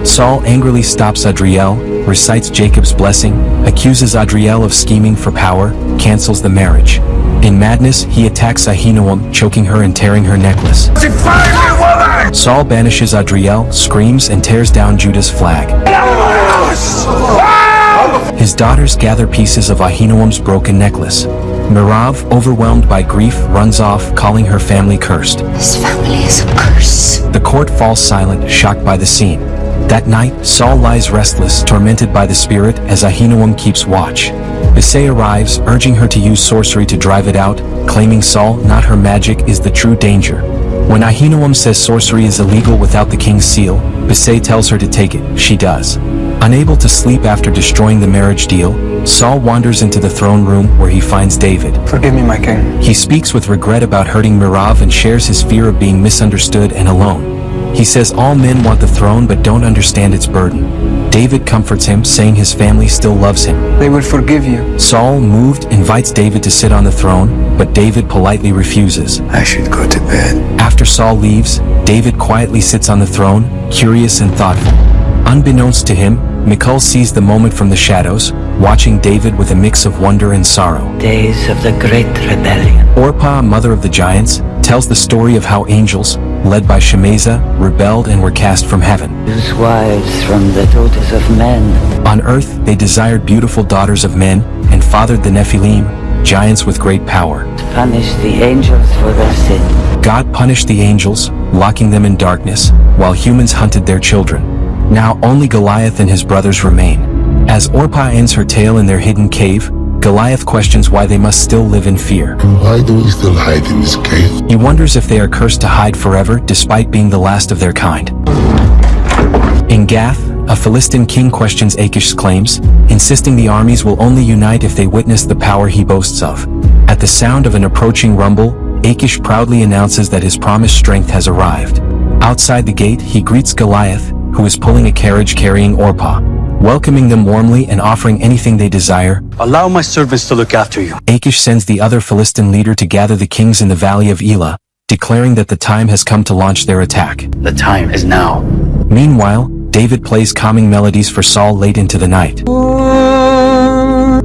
Saul angrily stops Adriel, recites Jacob's blessing, accuses Adriel of scheming for power, cancels the marriage. In madness, he attacks Ahinoam, choking her and tearing her necklace. Saul banishes Adriel, screams, and tears down Judah's flag. His daughters gather pieces of Ahinoam's broken necklace. Merav, overwhelmed by grief, runs off, calling her family cursed. This family is a curse. The court falls silent, shocked by the scene. That night, Saul lies restless, tormented by the spirit, as Ahinoam keeps watch. Bisay arrives, urging her to use sorcery to drive it out, claiming Saul, not her magic, is the true danger. When Ahinoam says sorcery is illegal without the king's seal, Bisay tells her to take it. She does. Unable to sleep after destroying the marriage deal, Saul wanders into the throne room where he finds David. Forgive me, my king. He speaks with regret about hurting Merav and shares his fear of being misunderstood and alone. He says all men want the throne but don't understand its burden. David comforts him, saying his family still loves him. They will forgive you. Saul, moved, invites David to sit on the throne, but David politely refuses. I should go to bed. After Saul leaves, David quietly sits on the throne, curious and thoughtful. Unbeknownst to him, Michal sees the moment from the shadows, watching David with a mix of wonder and sorrow. Days of the Great Rebellion. Orpah, mother of the giants, tells the story of how angels, led by Shemaiah, rebelled and were cast from heaven. His wives from the daughters of men. On earth, they desired beautiful daughters of men, and fathered the Nephilim, giants with great power. Punish the angels for their sin. God punished the angels, locking them in darkness, while humans hunted their children. Now only Goliath and his brothers remain. As Orpah ends her tale in their hidden cave, Goliath questions why they must still live in fear. Why do we still hide in this cave? He wonders if they are cursed to hide forever despite being the last of their kind. In Gath, a Philistine king questions Achish's claims, insisting the armies will only unite if they witness the power he boasts of. At the sound of an approaching rumble, Achish proudly announces that his promised strength has arrived. Outside the gate, he greets Goliath, who is pulling a carriage carrying Orpah, welcoming them warmly and offering anything they desire. Allow my servants to look after you. Achish sends the other Philistine leader to gather the kings in the valley of Elah, declaring that the time has come to launch their attack. The time is now. Meanwhile, David plays calming melodies for Saul late into the night.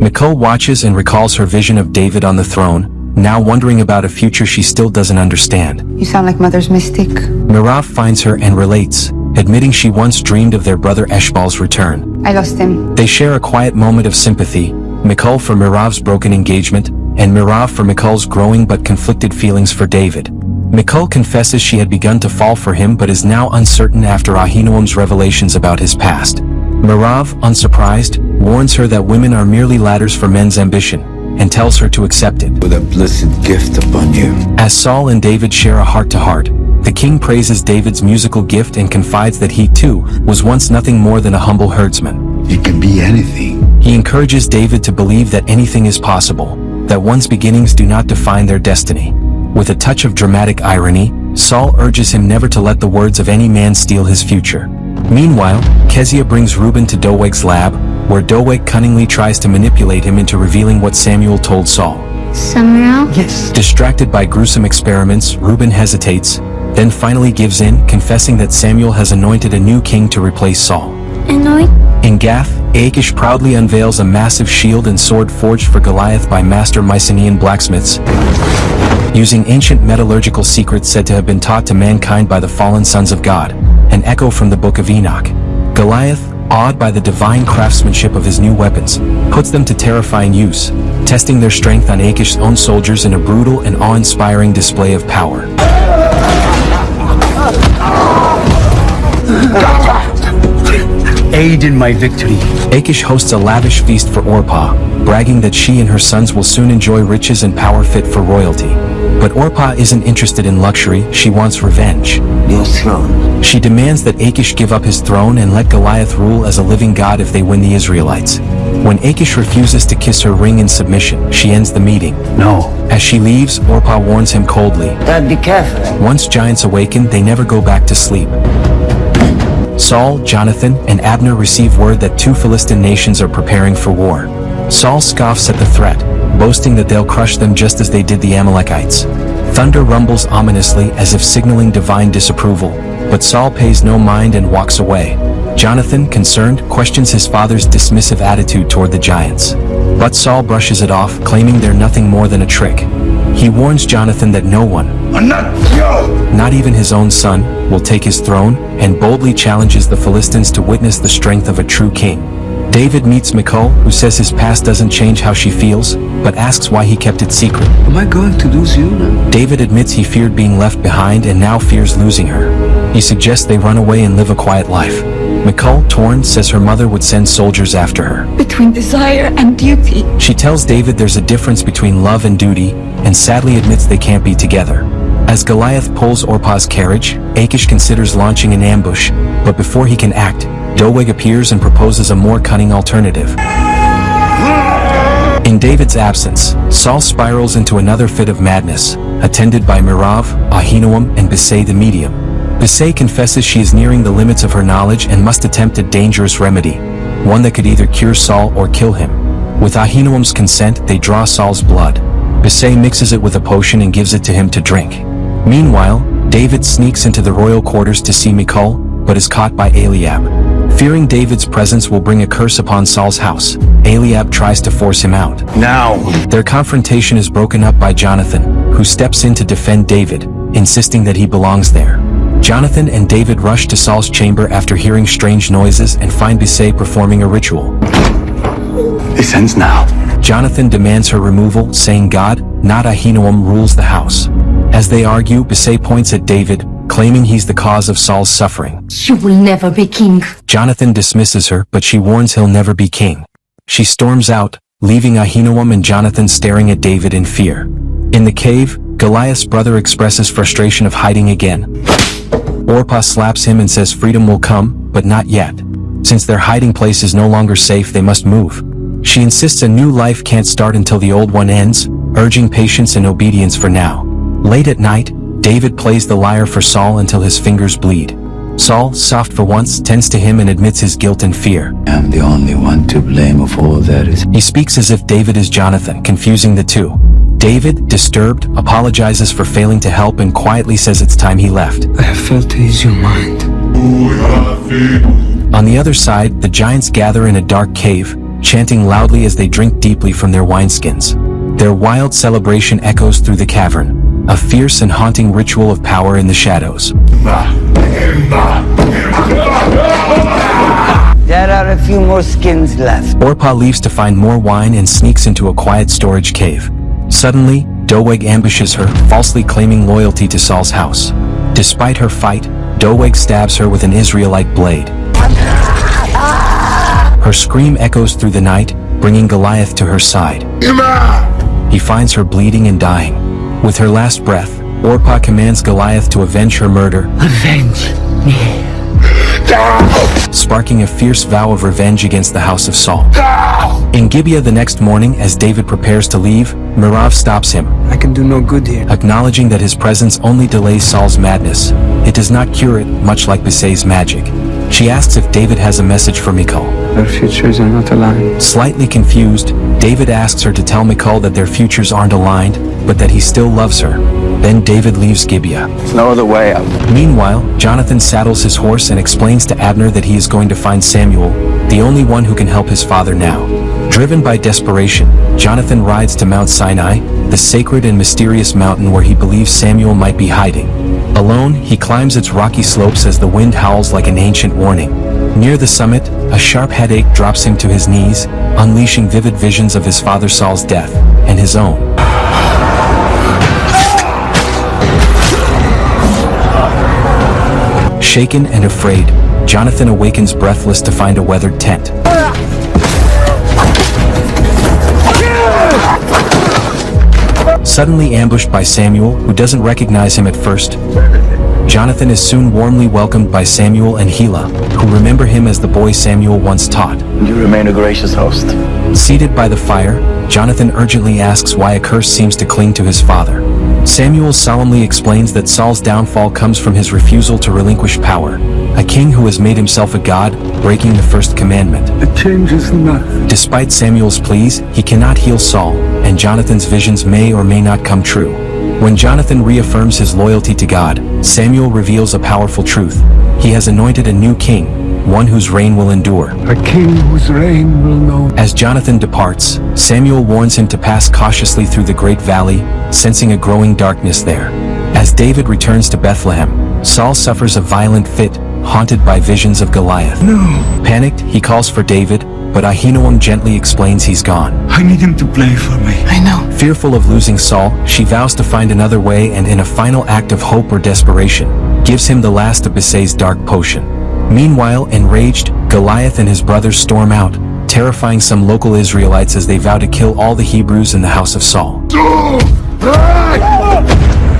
Michal watches and recalls her vision of David on the throne, now wondering about a future she still doesn't understand. You sound like Mother's mystic. Merav finds her and relates, admitting she once dreamed of their brother Eshbal's return. I lost him. They share a quiet moment of sympathy, Michal for Merav's broken engagement, and Merav for Michal's growing but conflicted feelings for David. Michal confesses she had begun to fall for him but is now uncertain after Ahinoam's revelations about his past. Merav, unsurprised, warns her that women are merely ladders for men's ambition, and tells her to accept it. With a blessed gift upon you. As Saul and David share a heart-to-heart, the king praises David's musical gift and confides that he, too, was once nothing more than a humble herdsman. You can be anything. He encourages David to believe that anything is possible, that one's beginnings do not define their destiny. With a touch of dramatic irony, Saul urges him never to let the words of any man steal his future. Meanwhile, Kezia brings Reuben to Doeg's lab, where Doeg cunningly tries to manipulate him into revealing what Samuel told Saul. Samuel? Yes. Distracted by gruesome experiments, Reuben hesitates, then finally gives in, confessing that Samuel has anointed a new king to replace Saul. In Gath, Achish proudly unveils a massive shield and sword forged for Goliath by master Mycenaean blacksmiths, using ancient metallurgical secrets said to have been taught to mankind by the fallen sons of God, an echo from the Book of Enoch. Goliath, awed by the divine craftsmanship of his new weapons, puts them to terrifying use, testing their strength on Achish's own soldiers in a brutal and awe-inspiring display of power. Aid in my victory. Achish hosts a lavish feast for Orpah, bragging that she and her sons will soon enjoy riches and power fit for royalty. But Orpah isn't interested in luxury, she wants revenge. Your throne. She demands that Achish give up his throne and let Goliath rule as a living god if they win the Israelites. When Achish refuses to kiss her ring in submission, she ends the meeting. No. As she leaves, Orpah warns him coldly. Dad, be careful. Once giants awaken, they never go back to sleep. Saul, Jonathan, and Abner receive word that 2 Philistine nations are preparing for war. Saul scoffs at the threat, boasting that they'll crush them just as they did the Amalekites. Thunder rumbles ominously as if signaling divine disapproval, but Saul pays no mind and walks away. Jonathan, concerned, questions his father's dismissive attitude toward the giants. But Saul brushes it off, claiming they're nothing more than a trick. He warns Jonathan that no one, not even his own son, will take his throne, and boldly challenges the Philistines to witness the strength of a true king. David meets Michal, who says his past doesn't change how she feels, but asks why he kept it secret. Am I going to lose you now? David admits he feared being left behind and now fears losing her. He suggests they run away and live a quiet life. Michal, torn, says her mother would send soldiers after her. Between desire and duty. She tells David there's a difference between love and duty, and sadly admits they can't be together. As Goliath pulls Orpah's carriage, Achish considers launching an ambush, but before he can act, Doeg appears and proposes a more cunning alternative. In David's absence, Saul spirals into another fit of madness, attended by Merav, Ahinoam, and Bisay the medium. Bisay confesses she is nearing the limits of her knowledge and must attempt a dangerous remedy, one that could either cure Saul or kill him. With Ahinoam's consent, they draw Saul's blood. Bisay mixes it with a potion and gives it to him to drink. Meanwhile, David sneaks into the royal quarters to see Michal, but is caught by Eliab. Fearing David's presence will bring a curse upon Saul's house, Eliab tries to force him out. Now. Their confrontation is broken up by Jonathan, who steps in to defend David, insisting that he belongs there. Jonathan and David rush to Saul's chamber after hearing strange noises and find Bisay performing a ritual. This ends now. Jonathan demands her removal, saying God, not Ahinoam, rules the house. As they argue, Bisay points at David, claiming he's the cause of Saul's suffering. You will never be king. Jonathan dismisses her, but she warns he'll never be king. She storms out, leaving Ahinoam and Jonathan staring at David in fear. In the cave, Goliath's brother expresses frustration of hiding again. Orpah slaps him and says freedom will come, but not yet. Since their hiding place is no longer safe, they must move. She insists a new life can't start until the old one ends, urging patience and obedience for now. Late at night, David plays the lyre for Saul until his fingers bleed. Saul, soft for once, tends to him and admits his guilt and fear. I'm the only one to blame of all that is. He speaks as if David is Jonathan, confusing the two. David, disturbed, apologizes for failing to help and quietly says it's time he left. I have failed to ease your mind. On the other side, the giants gather in a dark cave, chanting loudly as they drink deeply from their wineskins. Their wild celebration echoes through the cavern, a fierce and haunting ritual of power in the shadows. There are a few more skins left. Orpah leaves to find more wine and sneaks into a quiet storage cave. Suddenly, Doeg ambushes her, falsely claiming loyalty to Saul's house. Despite her fight, Doeg stabs her with an Israelite blade. Her scream echoes through the night, bringing Goliath to her side. He finds her bleeding and dying. With her last breath, Orpah commands Goliath to avenge her murder. Avenge me. Sparking a fierce vow of revenge against the house of Saul. In Gibeah the next morning, as David prepares to leave, Merav stops him. I can do no good here. Acknowledging that his presence only delays Saul's madness, it does not cure it, much like Bisay's magic. She asks if David has a message for Michal. Our futures are not aligned. Slightly confused, David asks her to tell Michal that their futures aren't aligned, but that he still loves her. Then David leaves Gibeah. There's no other way out. Meanwhile, Jonathan saddles his horse and explains to Abner that he is going to find Samuel, the only one who can help his father now. Driven by desperation, Jonathan rides to Mount Sinai, the sacred and mysterious mountain where he believes Samuel might be hiding. Alone, he climbs its rocky slopes as the wind howls like an ancient warning. Near the summit, a sharp headache drops him to his knees, unleashing vivid visions of his father Saul's death, and his own. Shaken and afraid, Jonathan awakens breathless to find a weathered tent. Suddenly ambushed by Samuel, who doesn't recognize him at first, Jonathan is soon warmly welcomed by Samuel and Hela, who remember him as the boy Samuel once taught. You remain a gracious host. Seated by the fire, Jonathan urgently asks why a curse seems to cling to his father. Samuel solemnly explains that Saul's downfall comes from his refusal to relinquish power, a king who has made himself a god, breaking the first commandment. It changes nothing. Despite Samuel's pleas, he cannot heal Saul, and Jonathan's visions may or may not come true. When Jonathan reaffirms his loyalty to God, Samuel reveals a powerful truth. He has anointed a new king, one whose reign will endure. A king whose reign will know. As Jonathan departs, Samuel warns him to pass cautiously through the great valley, sensing a growing darkness there. As David returns to Bethlehem, Saul suffers a violent fit, haunted by visions of Goliath. No. Panicked, he calls for David, but Ahinoam gently explains he's gone. I need him to play for me. I know. Fearful of losing Saul, she vows to find another way and in a final act of hope or desperation, gives him the last of Bisay's dark potion. Meanwhile, enraged, Goliath and his brothers storm out, terrifying some local Israelites as they vow to kill all the Hebrews in the house of Saul.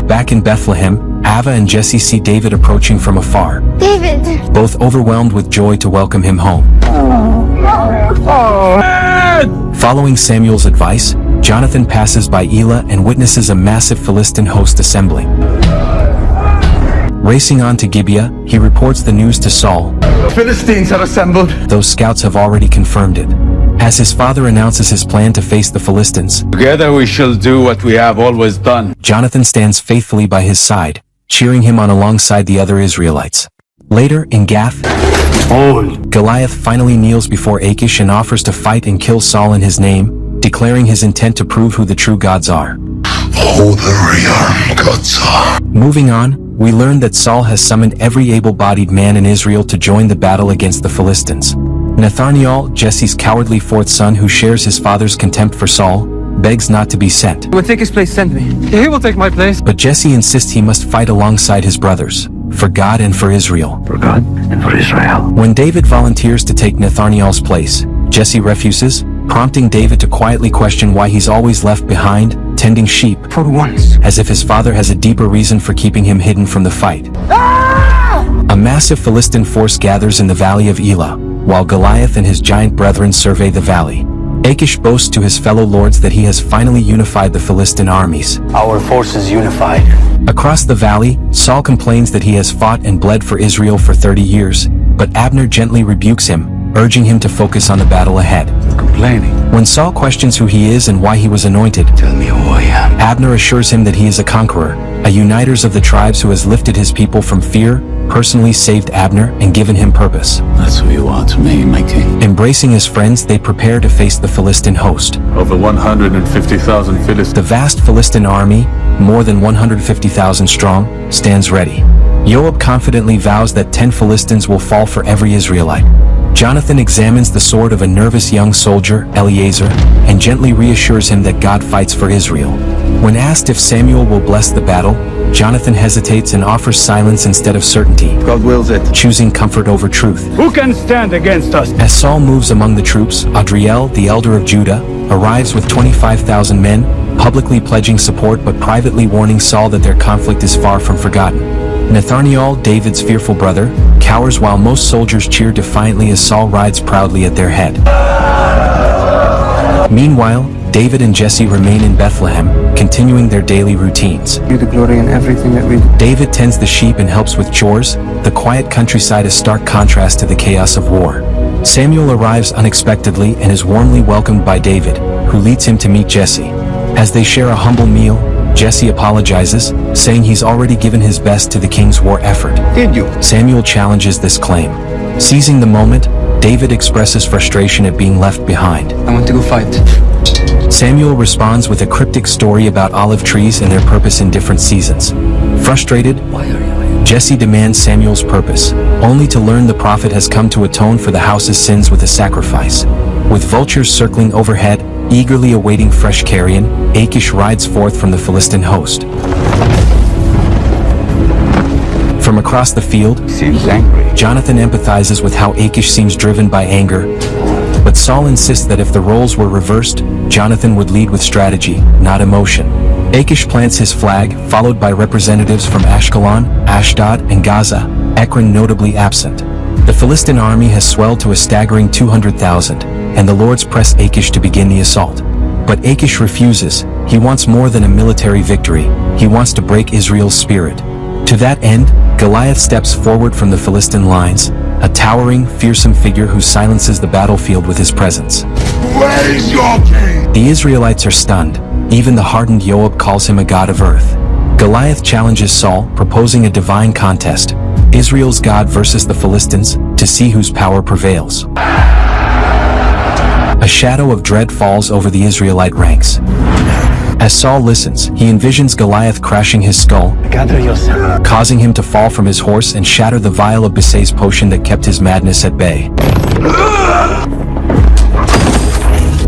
Back in Bethlehem, Ava and Jesse see David approaching from afar, David! both overwhelmed with joy to welcome him home. Following Samuel's advice, Jonathan passes by Elah and witnesses a massive Philistine host assembling. Racing on to Gibeah, he reports the news to Saul. The Philistines are assembled. Those scouts have already confirmed it. As his father announces his plan to face the Philistines, Together we shall do what we have always done. Jonathan stands faithfully by his side, cheering him on alongside the other Israelites. Later, in Gath, Goliath finally kneels before Achish and offers to fight and kill Saul in his name, declaring his intent to prove who the true gods are. Who the real gods are. Moving on, we learn that Saul has summoned every able-bodied man in Israel to join the battle against the Philistines. Nathaniel, Jesse's cowardly fourth son who shares his father's contempt for Saul, begs not to be sent. Who will take his place, send me. He will take my place. But Jesse insists he must fight alongside his brothers, for God and for Israel. For God and for Israel. When David volunteers to take Nathaniel's place, Jesse refuses, prompting David to quietly question why he's always left behind, tending sheep, For once. as if his father has a deeper reason for keeping him hidden from the fight. A massive Philistine force gathers in the valley of Elah, while Goliath and his giant brethren survey the valley. Achish boasts to his fellow lords that he has finally unified the Philistine armies. Our forces unified. Across the valley, Saul complains that he has fought and bled for Israel for 30 years, but Abner gently rebukes him, urging him to focus on the battle ahead. Complaining. When Saul questions who he is and why he was anointed, Tell me who I am. Abner assures him that he is a conqueror, a uniter of the tribes who has lifted his people from fear, personally saved Abner, and given him purpose. That's who you are to me, my king. Embracing his friends, they prepare to face the Philistine host. Over 150,000 Philistines. The vast Philistine army, more than 150,000 strong, stands ready. Joab confidently vows that 10 Philistines will fall for every Israelite. Jonathan examines the sword of a nervous young soldier, Eleazar, and gently reassures him that God fights for Israel. When asked if Samuel will bless the battle, Jonathan hesitates and offers silence instead of certainty, God wills it. choosing comfort over truth. Who can stand against us? As Saul moves among the troops, Adriel, the elder of Judah, arrives with 25,000 men, publicly pledging support but privately warning Saul that their conflict is far from forgotten. Nathaniel, David's fearful brother, cowers while most soldiers cheer defiantly as Saul rides proudly at their head. Meanwhile, David and Jesse remain in Bethlehem, continuing their daily routines. You the glory in everything that we do. David tends the sheep and helps with chores. The quiet countryside is stark contrast to the chaos of war. Samuel arrives unexpectedly and is warmly welcomed by David, who leads him to meet Jesse. As they share a humble meal, Jesse apologizes, saying he's already given his best to the king's war effort. Did you? Samuel challenges this claim. Seizing the moment, David expresses frustration at being left behind. I want to go fight. Samuel responds with a cryptic story about olive trees and their purpose in different seasons. Frustrated, Jesse demands Samuel's purpose, only to learn the prophet has come to atone for the house's sins with a sacrifice. With vultures circling overhead, eagerly awaiting fresh carrion, Achish rides forth from the Philistine host. From across the field, Seems angry. Jonathan empathizes with how Achish seems driven by anger, but Saul insists that if the roles were reversed, Jonathan would lead with strategy, not emotion. Achish plants his flag, followed by representatives from Ashkelon, Ashdod, and Gaza, Ekron notably absent. The Philistine army has swelled to a staggering 200,000, and the lords press Achish to begin the assault. But Achish refuses. He wants more than a military victory. He wants to break Israel's spirit. To that end, Goliath steps forward from the Philistine lines, a towering, fearsome figure who silences the battlefield with his presence. Raise your king! The Israelites are stunned. Even the hardened Joab calls him a god of earth. Goliath challenges Saul, proposing a divine contest, Israel's God versus the Philistines, to see whose power prevails. A shadow of dread falls over the Israelite ranks. As Saul listens, he envisions Goliath crashing his skull, Gather yourself. causing him to fall from his horse and shatter the vial of Bisay's potion that kept his madness at bay.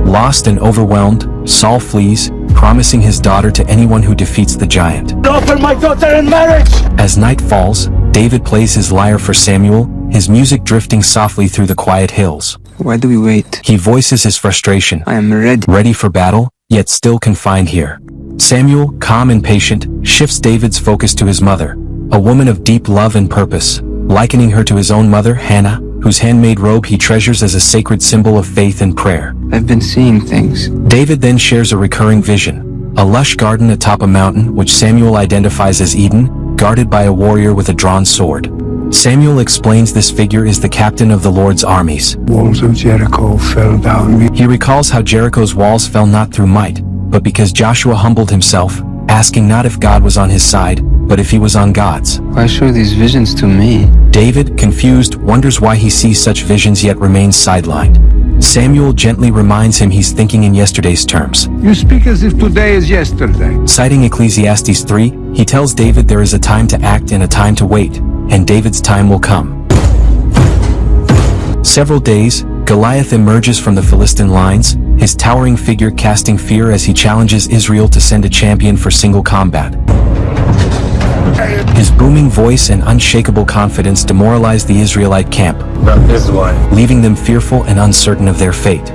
Lost and overwhelmed, Saul flees, promising his daughter to anyone who defeats the giant. Offer my daughter in marriage! As night falls, David plays his lyre for Samuel, his music drifting softly through the quiet hills. Why do we wait? He voices his frustration. I am ready. Ready for battle, yet still confined here. Samuel, calm and patient, shifts David's focus to his mother, a woman of deep love and purpose, likening her to his own mother, Hannah, whose handmade robe he treasures as a sacred symbol of faith and prayer. I've been seeing things. David then shares a recurring vision, a lush garden atop a mountain which Samuel identifies as Eden, guarded by a warrior with a drawn sword. Samuel explains this figure is the captain of the Lord's armies. Walls of Jericho fell down. He recalls how Jericho's walls fell not through might, but because Joshua humbled himself, asking not if God was on his side, but if he was on God's. Why show these visions to me? David, confused, wonders why he sees such visions yet remains sidelined. Samuel gently reminds him he's thinking in yesterday's terms. You speak as if today is yesterday. Citing Ecclesiastes 3, he tells David there is a time to act and a time to wait, and David's time will come. Several days, Goliath emerges from the Philistine lines, his towering figure casting fear as he challenges Israel to send a champion for single combat. His booming voice and unshakable confidence demoralize the Israelite camp, leaving them fearful and uncertain of their fate.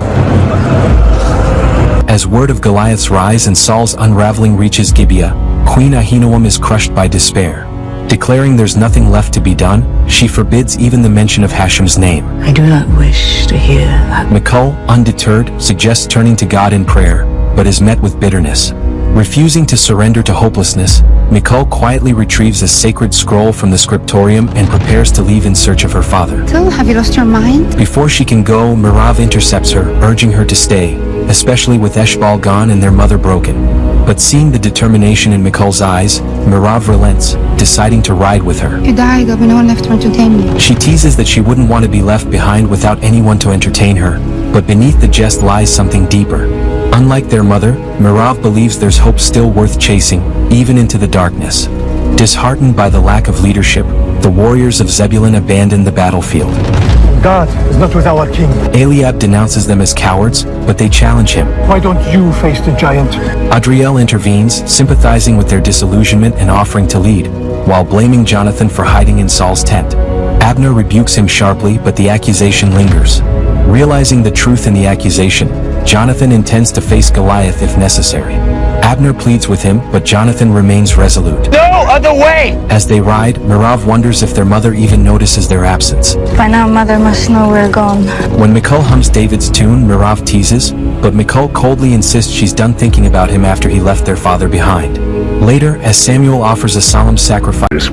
As word of Goliath's rise and Saul's unraveling reaches Gibeah, Queen Ahinoam is crushed by despair. Declaring there's nothing left to be done, she forbids even the mention of Hashem's name. I do not wish to hear that. Michal, undeterred, suggests turning to God in prayer, but is met with bitterness. Refusing to surrender to hopelessness, Michal quietly retrieves a sacred scroll from the scriptorium and prepares to leave in search of her father. Phil, have you lost your mind? Before she can go, Merav intercepts her, urging her to stay, especially with Eshbal gone and their mother broken. But seeing the determination in Michal's eyes, Merav relents, deciding to ride with her. You died, there'll be no one left to entertain me. She teases that she wouldn't want to be left behind without anyone to entertain her, but beneath the jest lies something deeper. Unlike their mother, Merav believes there's hope still worth chasing, even into the darkness. Disheartened by the lack of leadership, the warriors of Zebulun abandon the battlefield. God is not with our king. Eliab denounces them as cowards, but they challenge him. Why don't you face the giant? Adriel intervenes, sympathizing with their disillusionment and offering to lead, while blaming Jonathan for hiding in Saul's tent. Abner rebukes him sharply, but the accusation lingers. Realizing the truth in the accusation, Jonathan intends to face Goliath if necessary. Abner pleads with him, but Jonathan remains resolute. No other way! As they ride, Merav wonders if their mother even notices their absence. By now, Mother must know we're gone. When Michal hums David's tune, Merav teases, but Michal coldly insists she's done thinking about him after he left their father behind. Later, as Samuel offers a solemn sacrifice,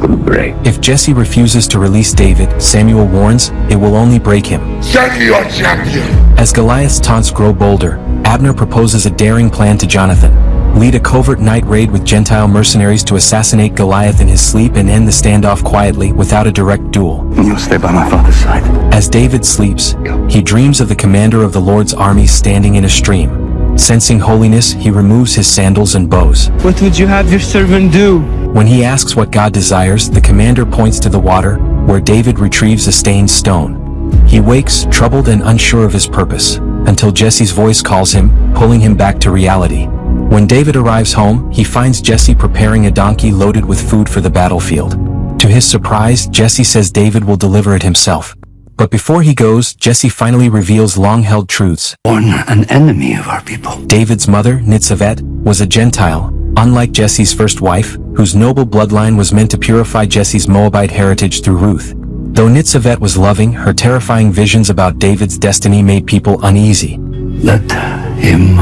if Jesse refuses to release David, Samuel warns, it will only break him. Send me your champion! As Goliath's taunts grow bolder, Abner proposes a daring plan to Jonathan. lead a covert night raid with Gentile mercenaries to assassinate Goliath in his sleep and end the standoff quietly without a direct duel. You'll stay by my father's side. As David sleeps, he dreams of the commander of the Lord's army standing in a stream. Sensing holiness, he removes his sandals and bows. What would you have your servant do? When he asks what God desires, the commander points to the water, where David retrieves a stained stone. He wakes, troubled and unsure of his purpose, until Jesse's voice calls him, pulling him back to reality. When David arrives home, he finds Jesse preparing a donkey loaded with food for the battlefield. To his surprise, Jesse says David will deliver it himself. But before he goes, Jesse finally reveals long-held truths. Born an enemy of our people. David's mother, Nitzavet, was a Gentile, unlike Jesse's first wife, whose noble bloodline was meant to purify Jesse's Moabite heritage through Ruth. Though Nitzavet was loving, her terrifying visions about David's destiny made people uneasy. Let him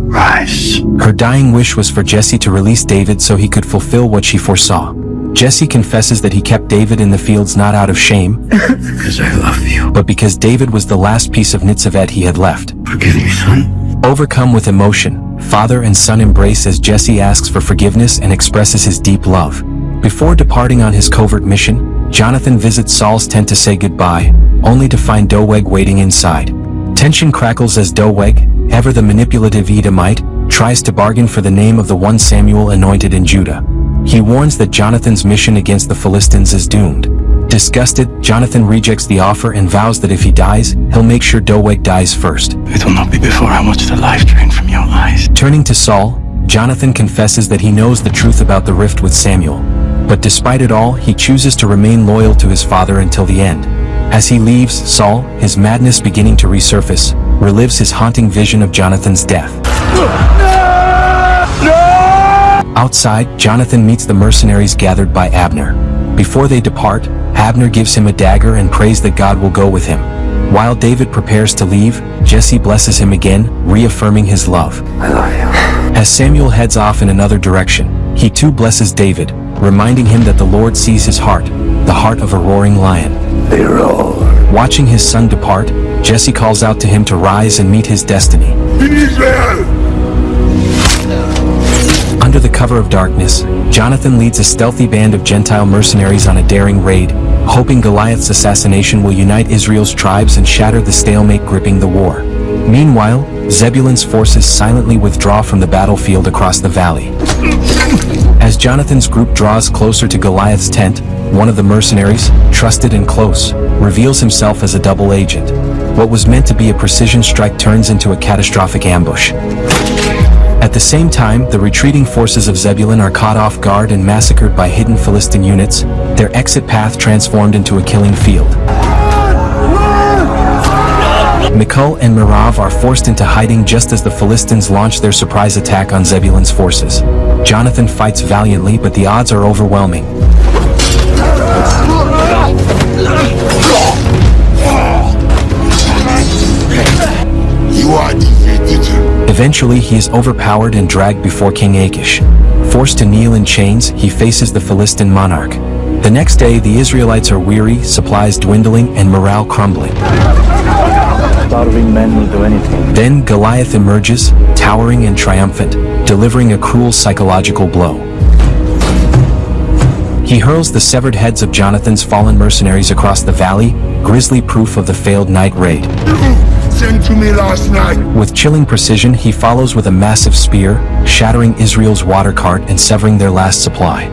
rise. Her dying wish was for Jesse to release David so he could fulfill what she foresaw. Jesse confesses that he kept David in the fields not out of shame, Because I love you. but because David was the last piece of Nitzavet he had left. Forgive me, son. Overcome with emotion, father and son embrace as Jesse asks for forgiveness and expresses his deep love. Before departing on his covert mission, Jonathan visits Saul's tent to say goodbye, only to find Doeg waiting inside. Tension crackles as Doeg, ever the manipulative Edomite, tries to bargain for the name of the one Samuel anointed in Judah. He warns that Jonathan's mission against the Philistines is doomed. Disgusted, Jonathan rejects the offer and vows that if he dies, he'll make sure Doeg dies first. It will not be before I watch the life drain from your eyes. Turning to Saul, Jonathan confesses that he knows the truth about the rift with Samuel. But despite it all, he chooses to remain loyal to his father until the end. As he leaves, Saul, his madness beginning to resurface, relives his haunting vision of Jonathan's death. Outside, Jonathan meets the mercenaries gathered by Abner. Before they depart, Abner gives him a dagger and prays that God will go with him. While David prepares to leave, Jesse blesses him again, reaffirming his love. I love you. As Samuel heads off in another direction, he too blesses David, reminding him that the Lord sees his heart, the heart of a roaring lion. They roar. Watching his son depart, Jesse calls out to him to rise and meet his destiny. Under the cover of darkness, Jonathan leads a stealthy band of Gentile mercenaries on a daring raid, hoping Goliath's assassination will unite Israel's tribes and shatter the stalemate gripping the war. Meanwhile, Zebulun's forces silently withdraw from the battlefield across the valley. As Jonathan's group draws closer to Goliath's tent, one of the mercenaries, trusted and close, reveals himself as a double agent. What was meant to be a precision strike turns into a catastrophic ambush. At the same time, the retreating forces of Zebulun are caught off guard and massacred by hidden Philistine units, their exit path transformed into a killing field. Michal and Merav are forced into hiding just as the Philistines launch their surprise attack on Zebulun's forces. Jonathan fights valiantly, but the odds are overwhelming. You are defeated. Eventually, he is overpowered and dragged before King Achish. Forced to kneel in chains, he faces the Philistine monarch. The next day, the Israelites are weary, supplies dwindling, and morale crumbling. Starving men will do anything. Then Goliath emerges, towering and triumphant, delivering a cruel psychological blow. He hurls the severed heads of Jonathan's fallen mercenaries across the valley, grisly proof of the failed night raid. Sent to me last night. With chilling precision, he follows with a massive spear, shattering Israel's water cart and severing their last supply.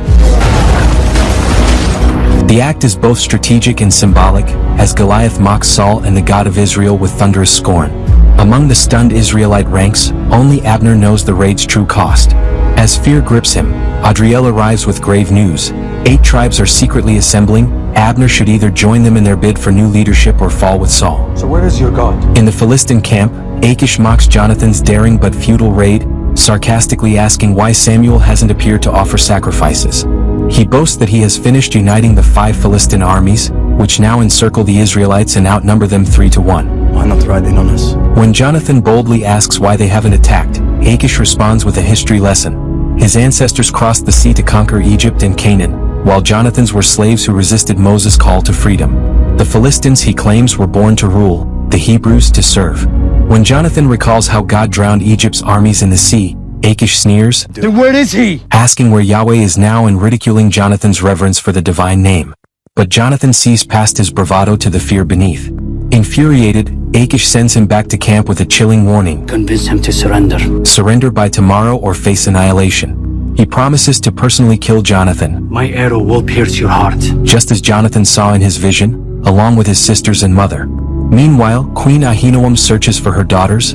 The act is both strategic and symbolic, as Goliath mocks Saul and the God of Israel with thunderous scorn. Among the stunned Israelite ranks, only Abner knows the raid's true cost. As fear grips him, Adriel arrives with grave news. 8 tribes are secretly assembling. Abner should either join them in their bid for new leadership or fall with Saul. So where is your God? In the Philistine camp, Achish mocks Jonathan's daring but futile raid, sarcastically asking why Samuel hasn't appeared to offer sacrifices. He boasts that he has finished uniting the 5 Philistine armies, which now encircle the Israelites and outnumber them 3-1. Why not ride in on us? When Jonathan boldly asks why they haven't attacked, Achish responds with a history lesson. His ancestors crossed the sea to conquer Egypt and Canaan, while Jonathan's were slaves who resisted Moses' call to freedom. The Philistines, he claims, were born to rule, the Hebrews to serve. When Jonathan recalls how God drowned Egypt's armies in the sea, Achish sneers, Then where is he? asking where Yahweh is now and ridiculing Jonathan's reverence for the divine name. But Jonathan sees past his bravado to the fear beneath. Infuriated, Achish sends him back to camp with a chilling warning. Convince him to surrender. Surrender by tomorrow or face annihilation. He promises to personally kill Jonathan. My arrow will pierce your heart. Just as Jonathan saw in his vision, along with his sisters and mother. Meanwhile, Queen Ahinoam searches for her daughters,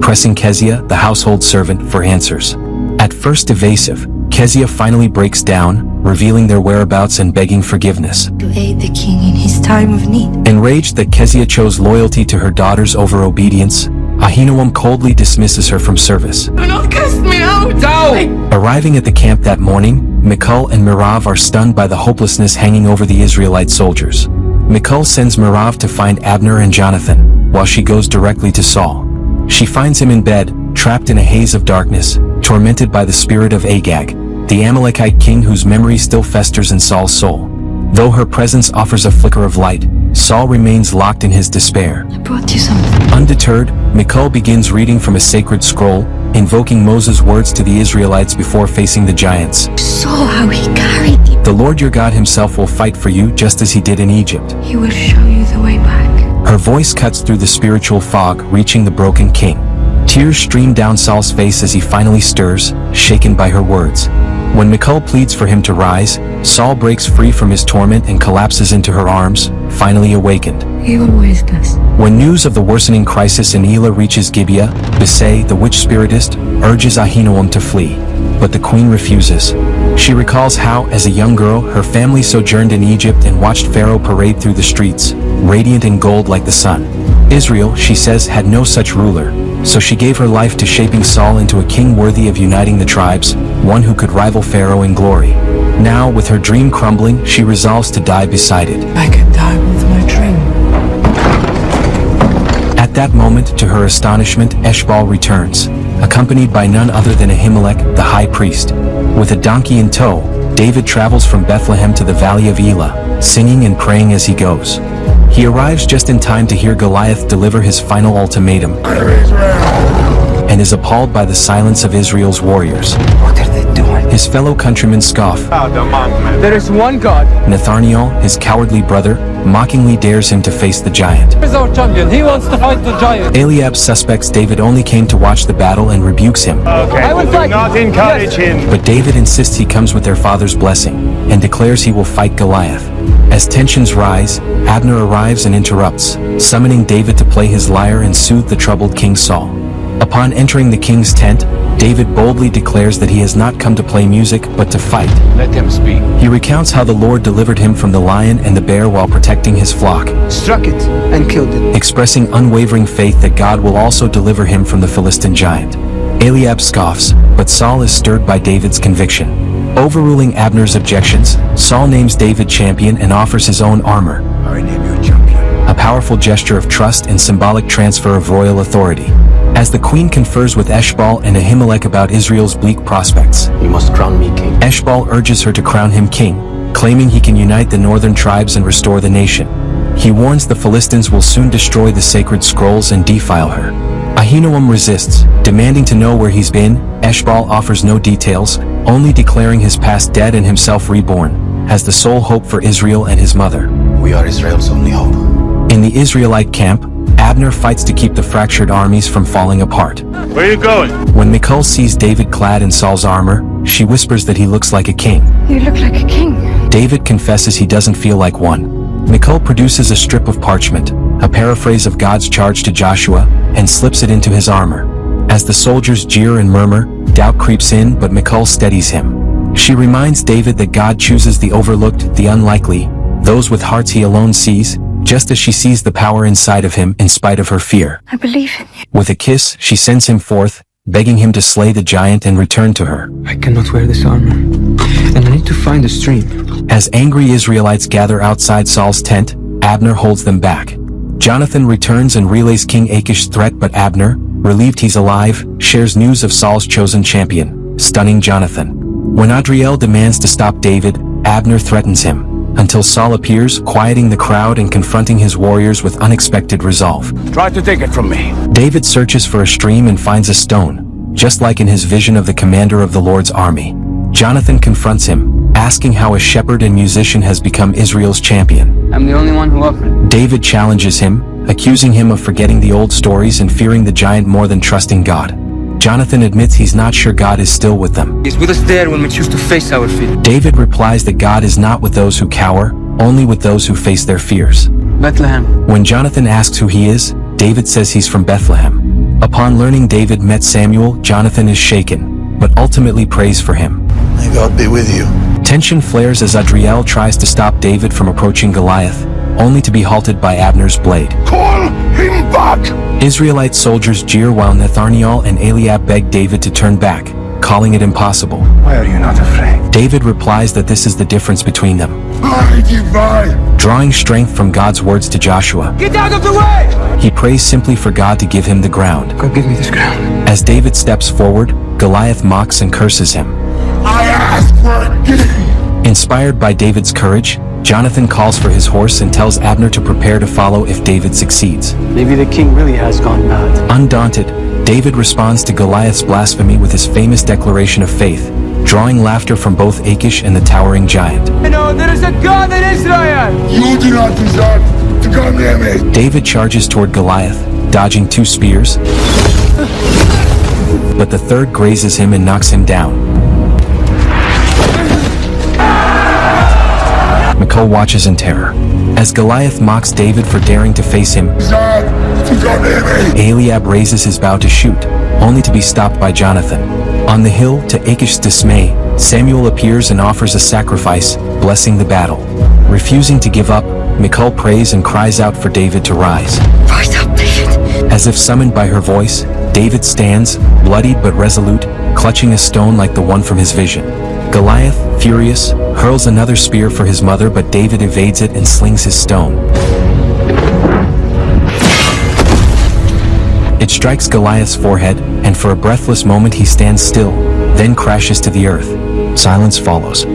pressing Kezia, the household servant, for answers. At first evasive, Kezia finally breaks down, revealing their whereabouts and begging forgiveness. To aid the king in his time of need. Enraged that Kezia chose loyalty to her daughters over obedience, Ahinoam coldly dismisses her from service. Do not cast me out! No! Arriving at the camp that morning, Michal and Merav are stunned by the hopelessness hanging over the Israelite soldiers. Michal sends Merav to find Abner and Jonathan, while she goes directly to Saul. She finds him in bed, trapped in a haze of darkness, tormented by the spirit of Agag, the Amalekite king whose memory still festers in Saul's soul. Though her presence offers a flicker of light, Saul remains locked in his despair. I brought you something. Undeterred, Michal begins reading from a sacred scroll, invoking Moses' words to the Israelites before facing the giants. You saw how he carried you. The Lord your God himself will fight for you just as he did in Egypt. He will show you the way back. Her voice cuts through the spiritual fog, reaching the broken king. Tears stream down Saul's face as he finally stirs, shaken by her words. When Michal pleads for him to rise, Saul breaks free from his torment and collapses into her arms, finally awakened. He always does. When news of the worsening crisis in Elah reaches Gibeah, Bisay, the witch spiritist, urges Ahinoam to flee. But the queen refuses. She recalls how, as a young girl, her family sojourned in Egypt and watched Pharaoh parade through the streets, radiant in gold like the sun. Israel, she says, had no such ruler, so she gave her life to shaping Saul into a king worthy of uniting the tribes, one who could rival Pharaoh in glory. Now, with her dream crumbling, she resolves to die beside it. I can die with my dream. At that moment, to her astonishment, Eshbal returns, accompanied by none other than Ahimelech, the high priest. With a donkey in tow, David travels from Bethlehem to the valley of Elah, singing and praying as he goes. He arrives just in time to hear Goliath deliver his final ultimatum, and is appalled by the silence of Israel's warriors. What are they doing? His fellow countrymen scoff. There is one God. Nathaniel, his cowardly brother, mockingly dares him to face the giant. He's our champion. He wants to fight the giant. Eliab suspects David only came to watch the battle and rebukes him. I will fight. Do not encourage him. But David insists he comes with their father's blessing, and declares he will fight Goliath. As tensions rise, Abner arrives and interrupts, summoning David to play his lyre and soothe the troubled King Saul. Upon entering the king's tent, David boldly declares that he has not come to play music, but to fight. Let him speak. He recounts how the Lord delivered him from the lion and the bear while protecting his flock, Struck it and killed it. expressing unwavering faith that God will also deliver him from the Philistine giant. Eliab scoffs, but Saul is stirred by David's conviction. Overruling Abner's objections, Saul names David champion and offers his own armor, I name you champion. a powerful gesture of trust and symbolic transfer of royal authority. As the queen confers with Eshbal and Ahimelech about Israel's bleak prospects, You must crown me king. Eshbal urges her to crown him king, claiming he can unite the northern tribes and restore the nation. He warns the Philistines will soon destroy the sacred scrolls and defile her. Ahinoam resists, demanding to know where he's been. Eshbal offers no details, only declaring his past dead and himself reborn, as the sole hope for Israel and his mother. We are Israel's only hope. In the Israelite camp, Abner fights to keep the fractured armies from falling apart. Where are you going? When Michal sees David clad in Saul's armor, she whispers that he looks like a king. You look like a king. David confesses he doesn't feel like one. Michal produces a strip of parchment, a paraphrase of God's charge to Joshua, and slips it into his armor. As the soldiers jeer and murmur, doubt creeps in, but Michal steadies him. She reminds David that God chooses the overlooked, the unlikely, those with hearts he alone sees, just as she sees the power inside of him in spite of her fear. I believe in you. With a kiss, she sends him forth, begging him to slay the giant and return to her. I cannot wear this armor, and I need to find a stream. As angry Israelites gather outside Saul's tent, Abner holds them back. Jonathan returns and relays King Achish's threat, but Abner, relieved he's alive, shares news of Saul's chosen champion, stunning Jonathan. When Adriel demands to stop David, Abner threatens him, until Saul appears, quieting the crowd and confronting his warriors with unexpected resolve. Try to take it from me. David searches for a stream and finds a stone, just like in his vision of the commander of the Lord's army. Jonathan confronts him, asking how a shepherd and musician has become Israel's champion. I'm the only one who offered. David challenges him, accusing him of forgetting the old stories and fearing the giant more than trusting God. Jonathan admits he's not sure God is still with them. He's with us there when we choose to face our fear. David replies that God is not with those who cower, only with those who face their fears. Bethlehem. When Jonathan asks who he is, David says he's from Bethlehem. Upon learning David met Samuel, Jonathan is shaken, but ultimately prays for him. May God be with you. Tension flares as Adriel tries to stop David from approaching Goliath, only to be halted by Abner's blade. Call him back! Israelite soldiers jeer while Nathaniel and Eliab beg David to turn back, calling it impossible. Why are you not afraid? David replies that this is the difference between them. I divide! Drawing strength from God's words to Joshua, Get out of the way! he prays simply for God to give him the ground. God, give me this ground. As David steps forward, Goliath mocks and curses him. I ask for a king! Inspired by David's courage, Jonathan calls for his horse and tells Abner to prepare to follow if David succeeds. Maybe the king really has gone mad. Undaunted, David responds to Goliath's blasphemy with his famous declaration of faith, drawing laughter from both Achish and the towering giant. You know, there is a God in Israel! You do not deserve to come near me! David charges toward Goliath, dodging 2 spears, but the third grazes him and knocks him down. Michal watches in terror. As Goliath mocks David for daring to face him, Eliab raises his bow to shoot, only to be stopped by Jonathan. On the hill, to Achish's dismay, Samuel appears and offers a sacrifice, blessing the battle. Refusing to give up, Michal prays and cries out for David to rise. Rise up, David. As if summoned by her voice, David stands, bloodied but resolute, clutching a stone like the one from his vision. Goliath, furious, hurls another spear for his mother, but David evades it and slings his stone. It strikes Goliath's forehead, and for a breathless moment he stands still, then crashes to the earth. Silence follows.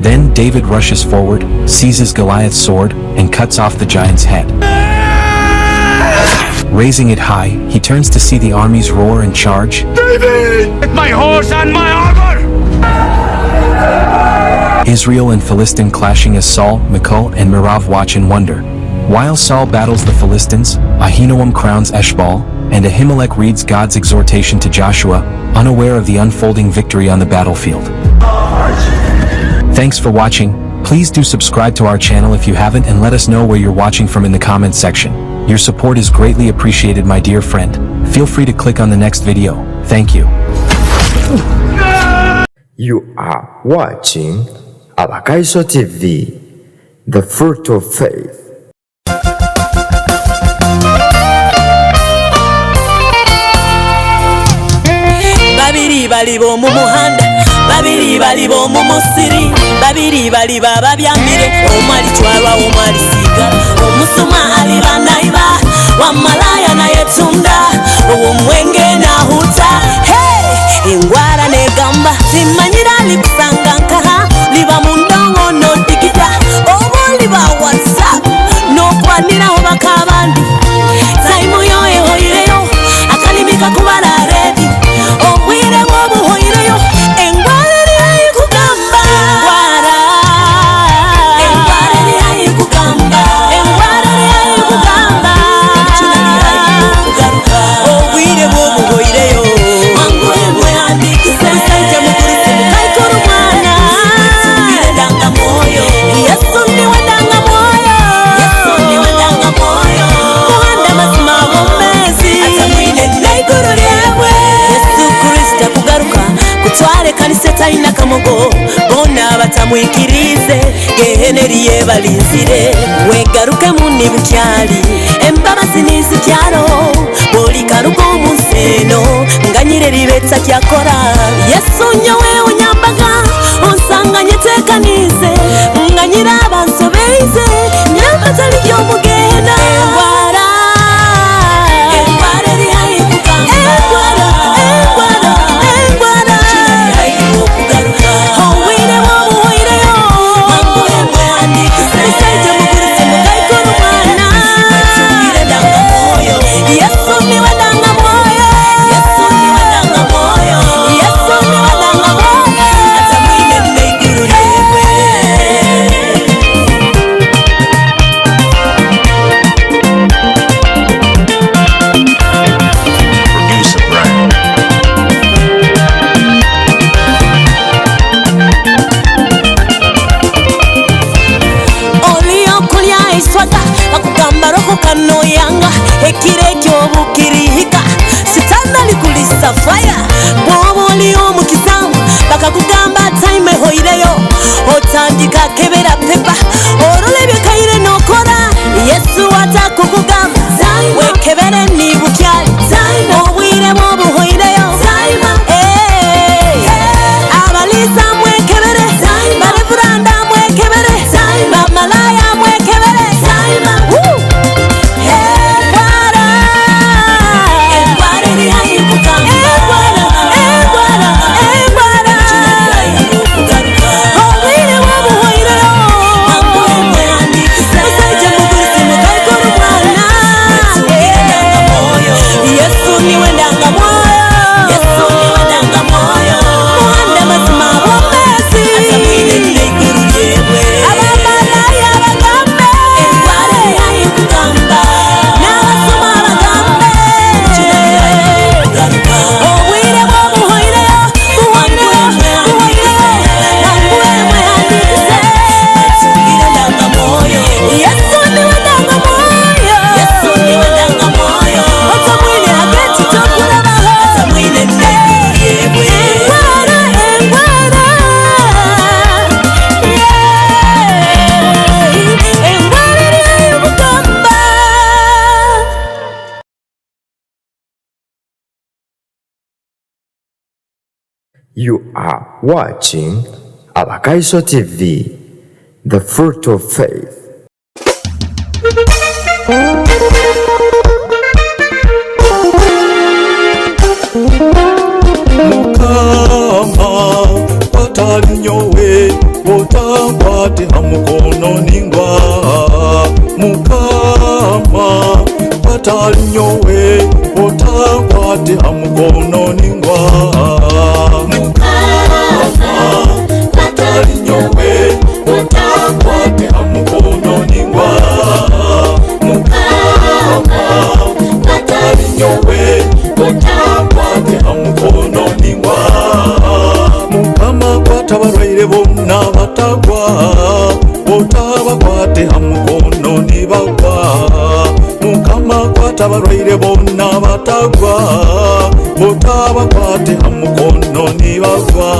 Then David rushes forward, seizes Goliath's sword, and cuts off the giant's head. Raising it high, he turns to see the armies roar and charge. David! Get my horse and my armor! Israel and Philistine clashing as Saul, Michal, and Merav watch in wonder. While Saul battles the Philistines, Ahinoam crowns Eshbaal, and Ahimelech reads God's exhortation to Joshua, unaware of the unfolding victory on the battlefield. Thanks for watching. Please do subscribe to our channel if you haven't, and let us know where you're watching from in the comments section. Your support is greatly appreciated, my dear friend. Feel free to click on the next video. Thank you. You are watching Abakaiso TV, the fruit of faith. Babiri bali bomu muhanda, babiri bali bomu musiri, babiri bali baba byambire, omwali twalwa omwali siga, omusoma ali banaiba, wamalaya na yetunda, omwenge na huta. Hey, engwara negamba, simanyira likusanga nkaha, liba mundongo no digita, obo liba WhatsApp, no kwanira obaka abandi, taimu yo ehoireyo, akalimika kubala ready. Obwire bw'obuhoireyo engwara eri kugamba, engwara eri kugamba, engwara eri kugamba, obwire bw'obuhoireyo mangwemwe andikise musajja mukulise mukaikoro mwana tumbire danga moyo Yesu ndiwe danga moyo, Yesu ndiwe danga moyo muhanda mazima bomezi atamwine naigoro lyewe kugaruka kutware kanise talina kamogo bona batamwikirize geheneri yebalinzire wegaruke muni bukyali embabazi nizikyalo boli karuka omuseno nganyire libetsa kyakora Yesu nyowe unyambaga onsanganye tekanize nganyira abansobeize nyamatali byomugenda engwara eri hayi kugamba kano yanga ekire kyobukirihika sitana likulisa fire bwobuli omukizamu bakakugamba time hoireyo otandika kebera pepa orolebye kaire nokora Yesu atakukugamba wekebere nibukyali obwire bwobuhoireyo abaliza mwekebere barevuranda mwekebere bamalaya mwekebere You are watching Abakaiso TV, the fruit of faith. Mukama watalinyowe wotakwate hamukono ningwa Mukama watalinyowe wotakwate hamukono ningwa watalinyowe wotakwate hamukono ningwa watalinyowe wotakwate hamukono ningwa Mukama kwata barwaire bonna batagwa wotabakwate hamukono nibagwa Mukama kwata barwaire bonna batagwa wotabakwate hamukono nibagwa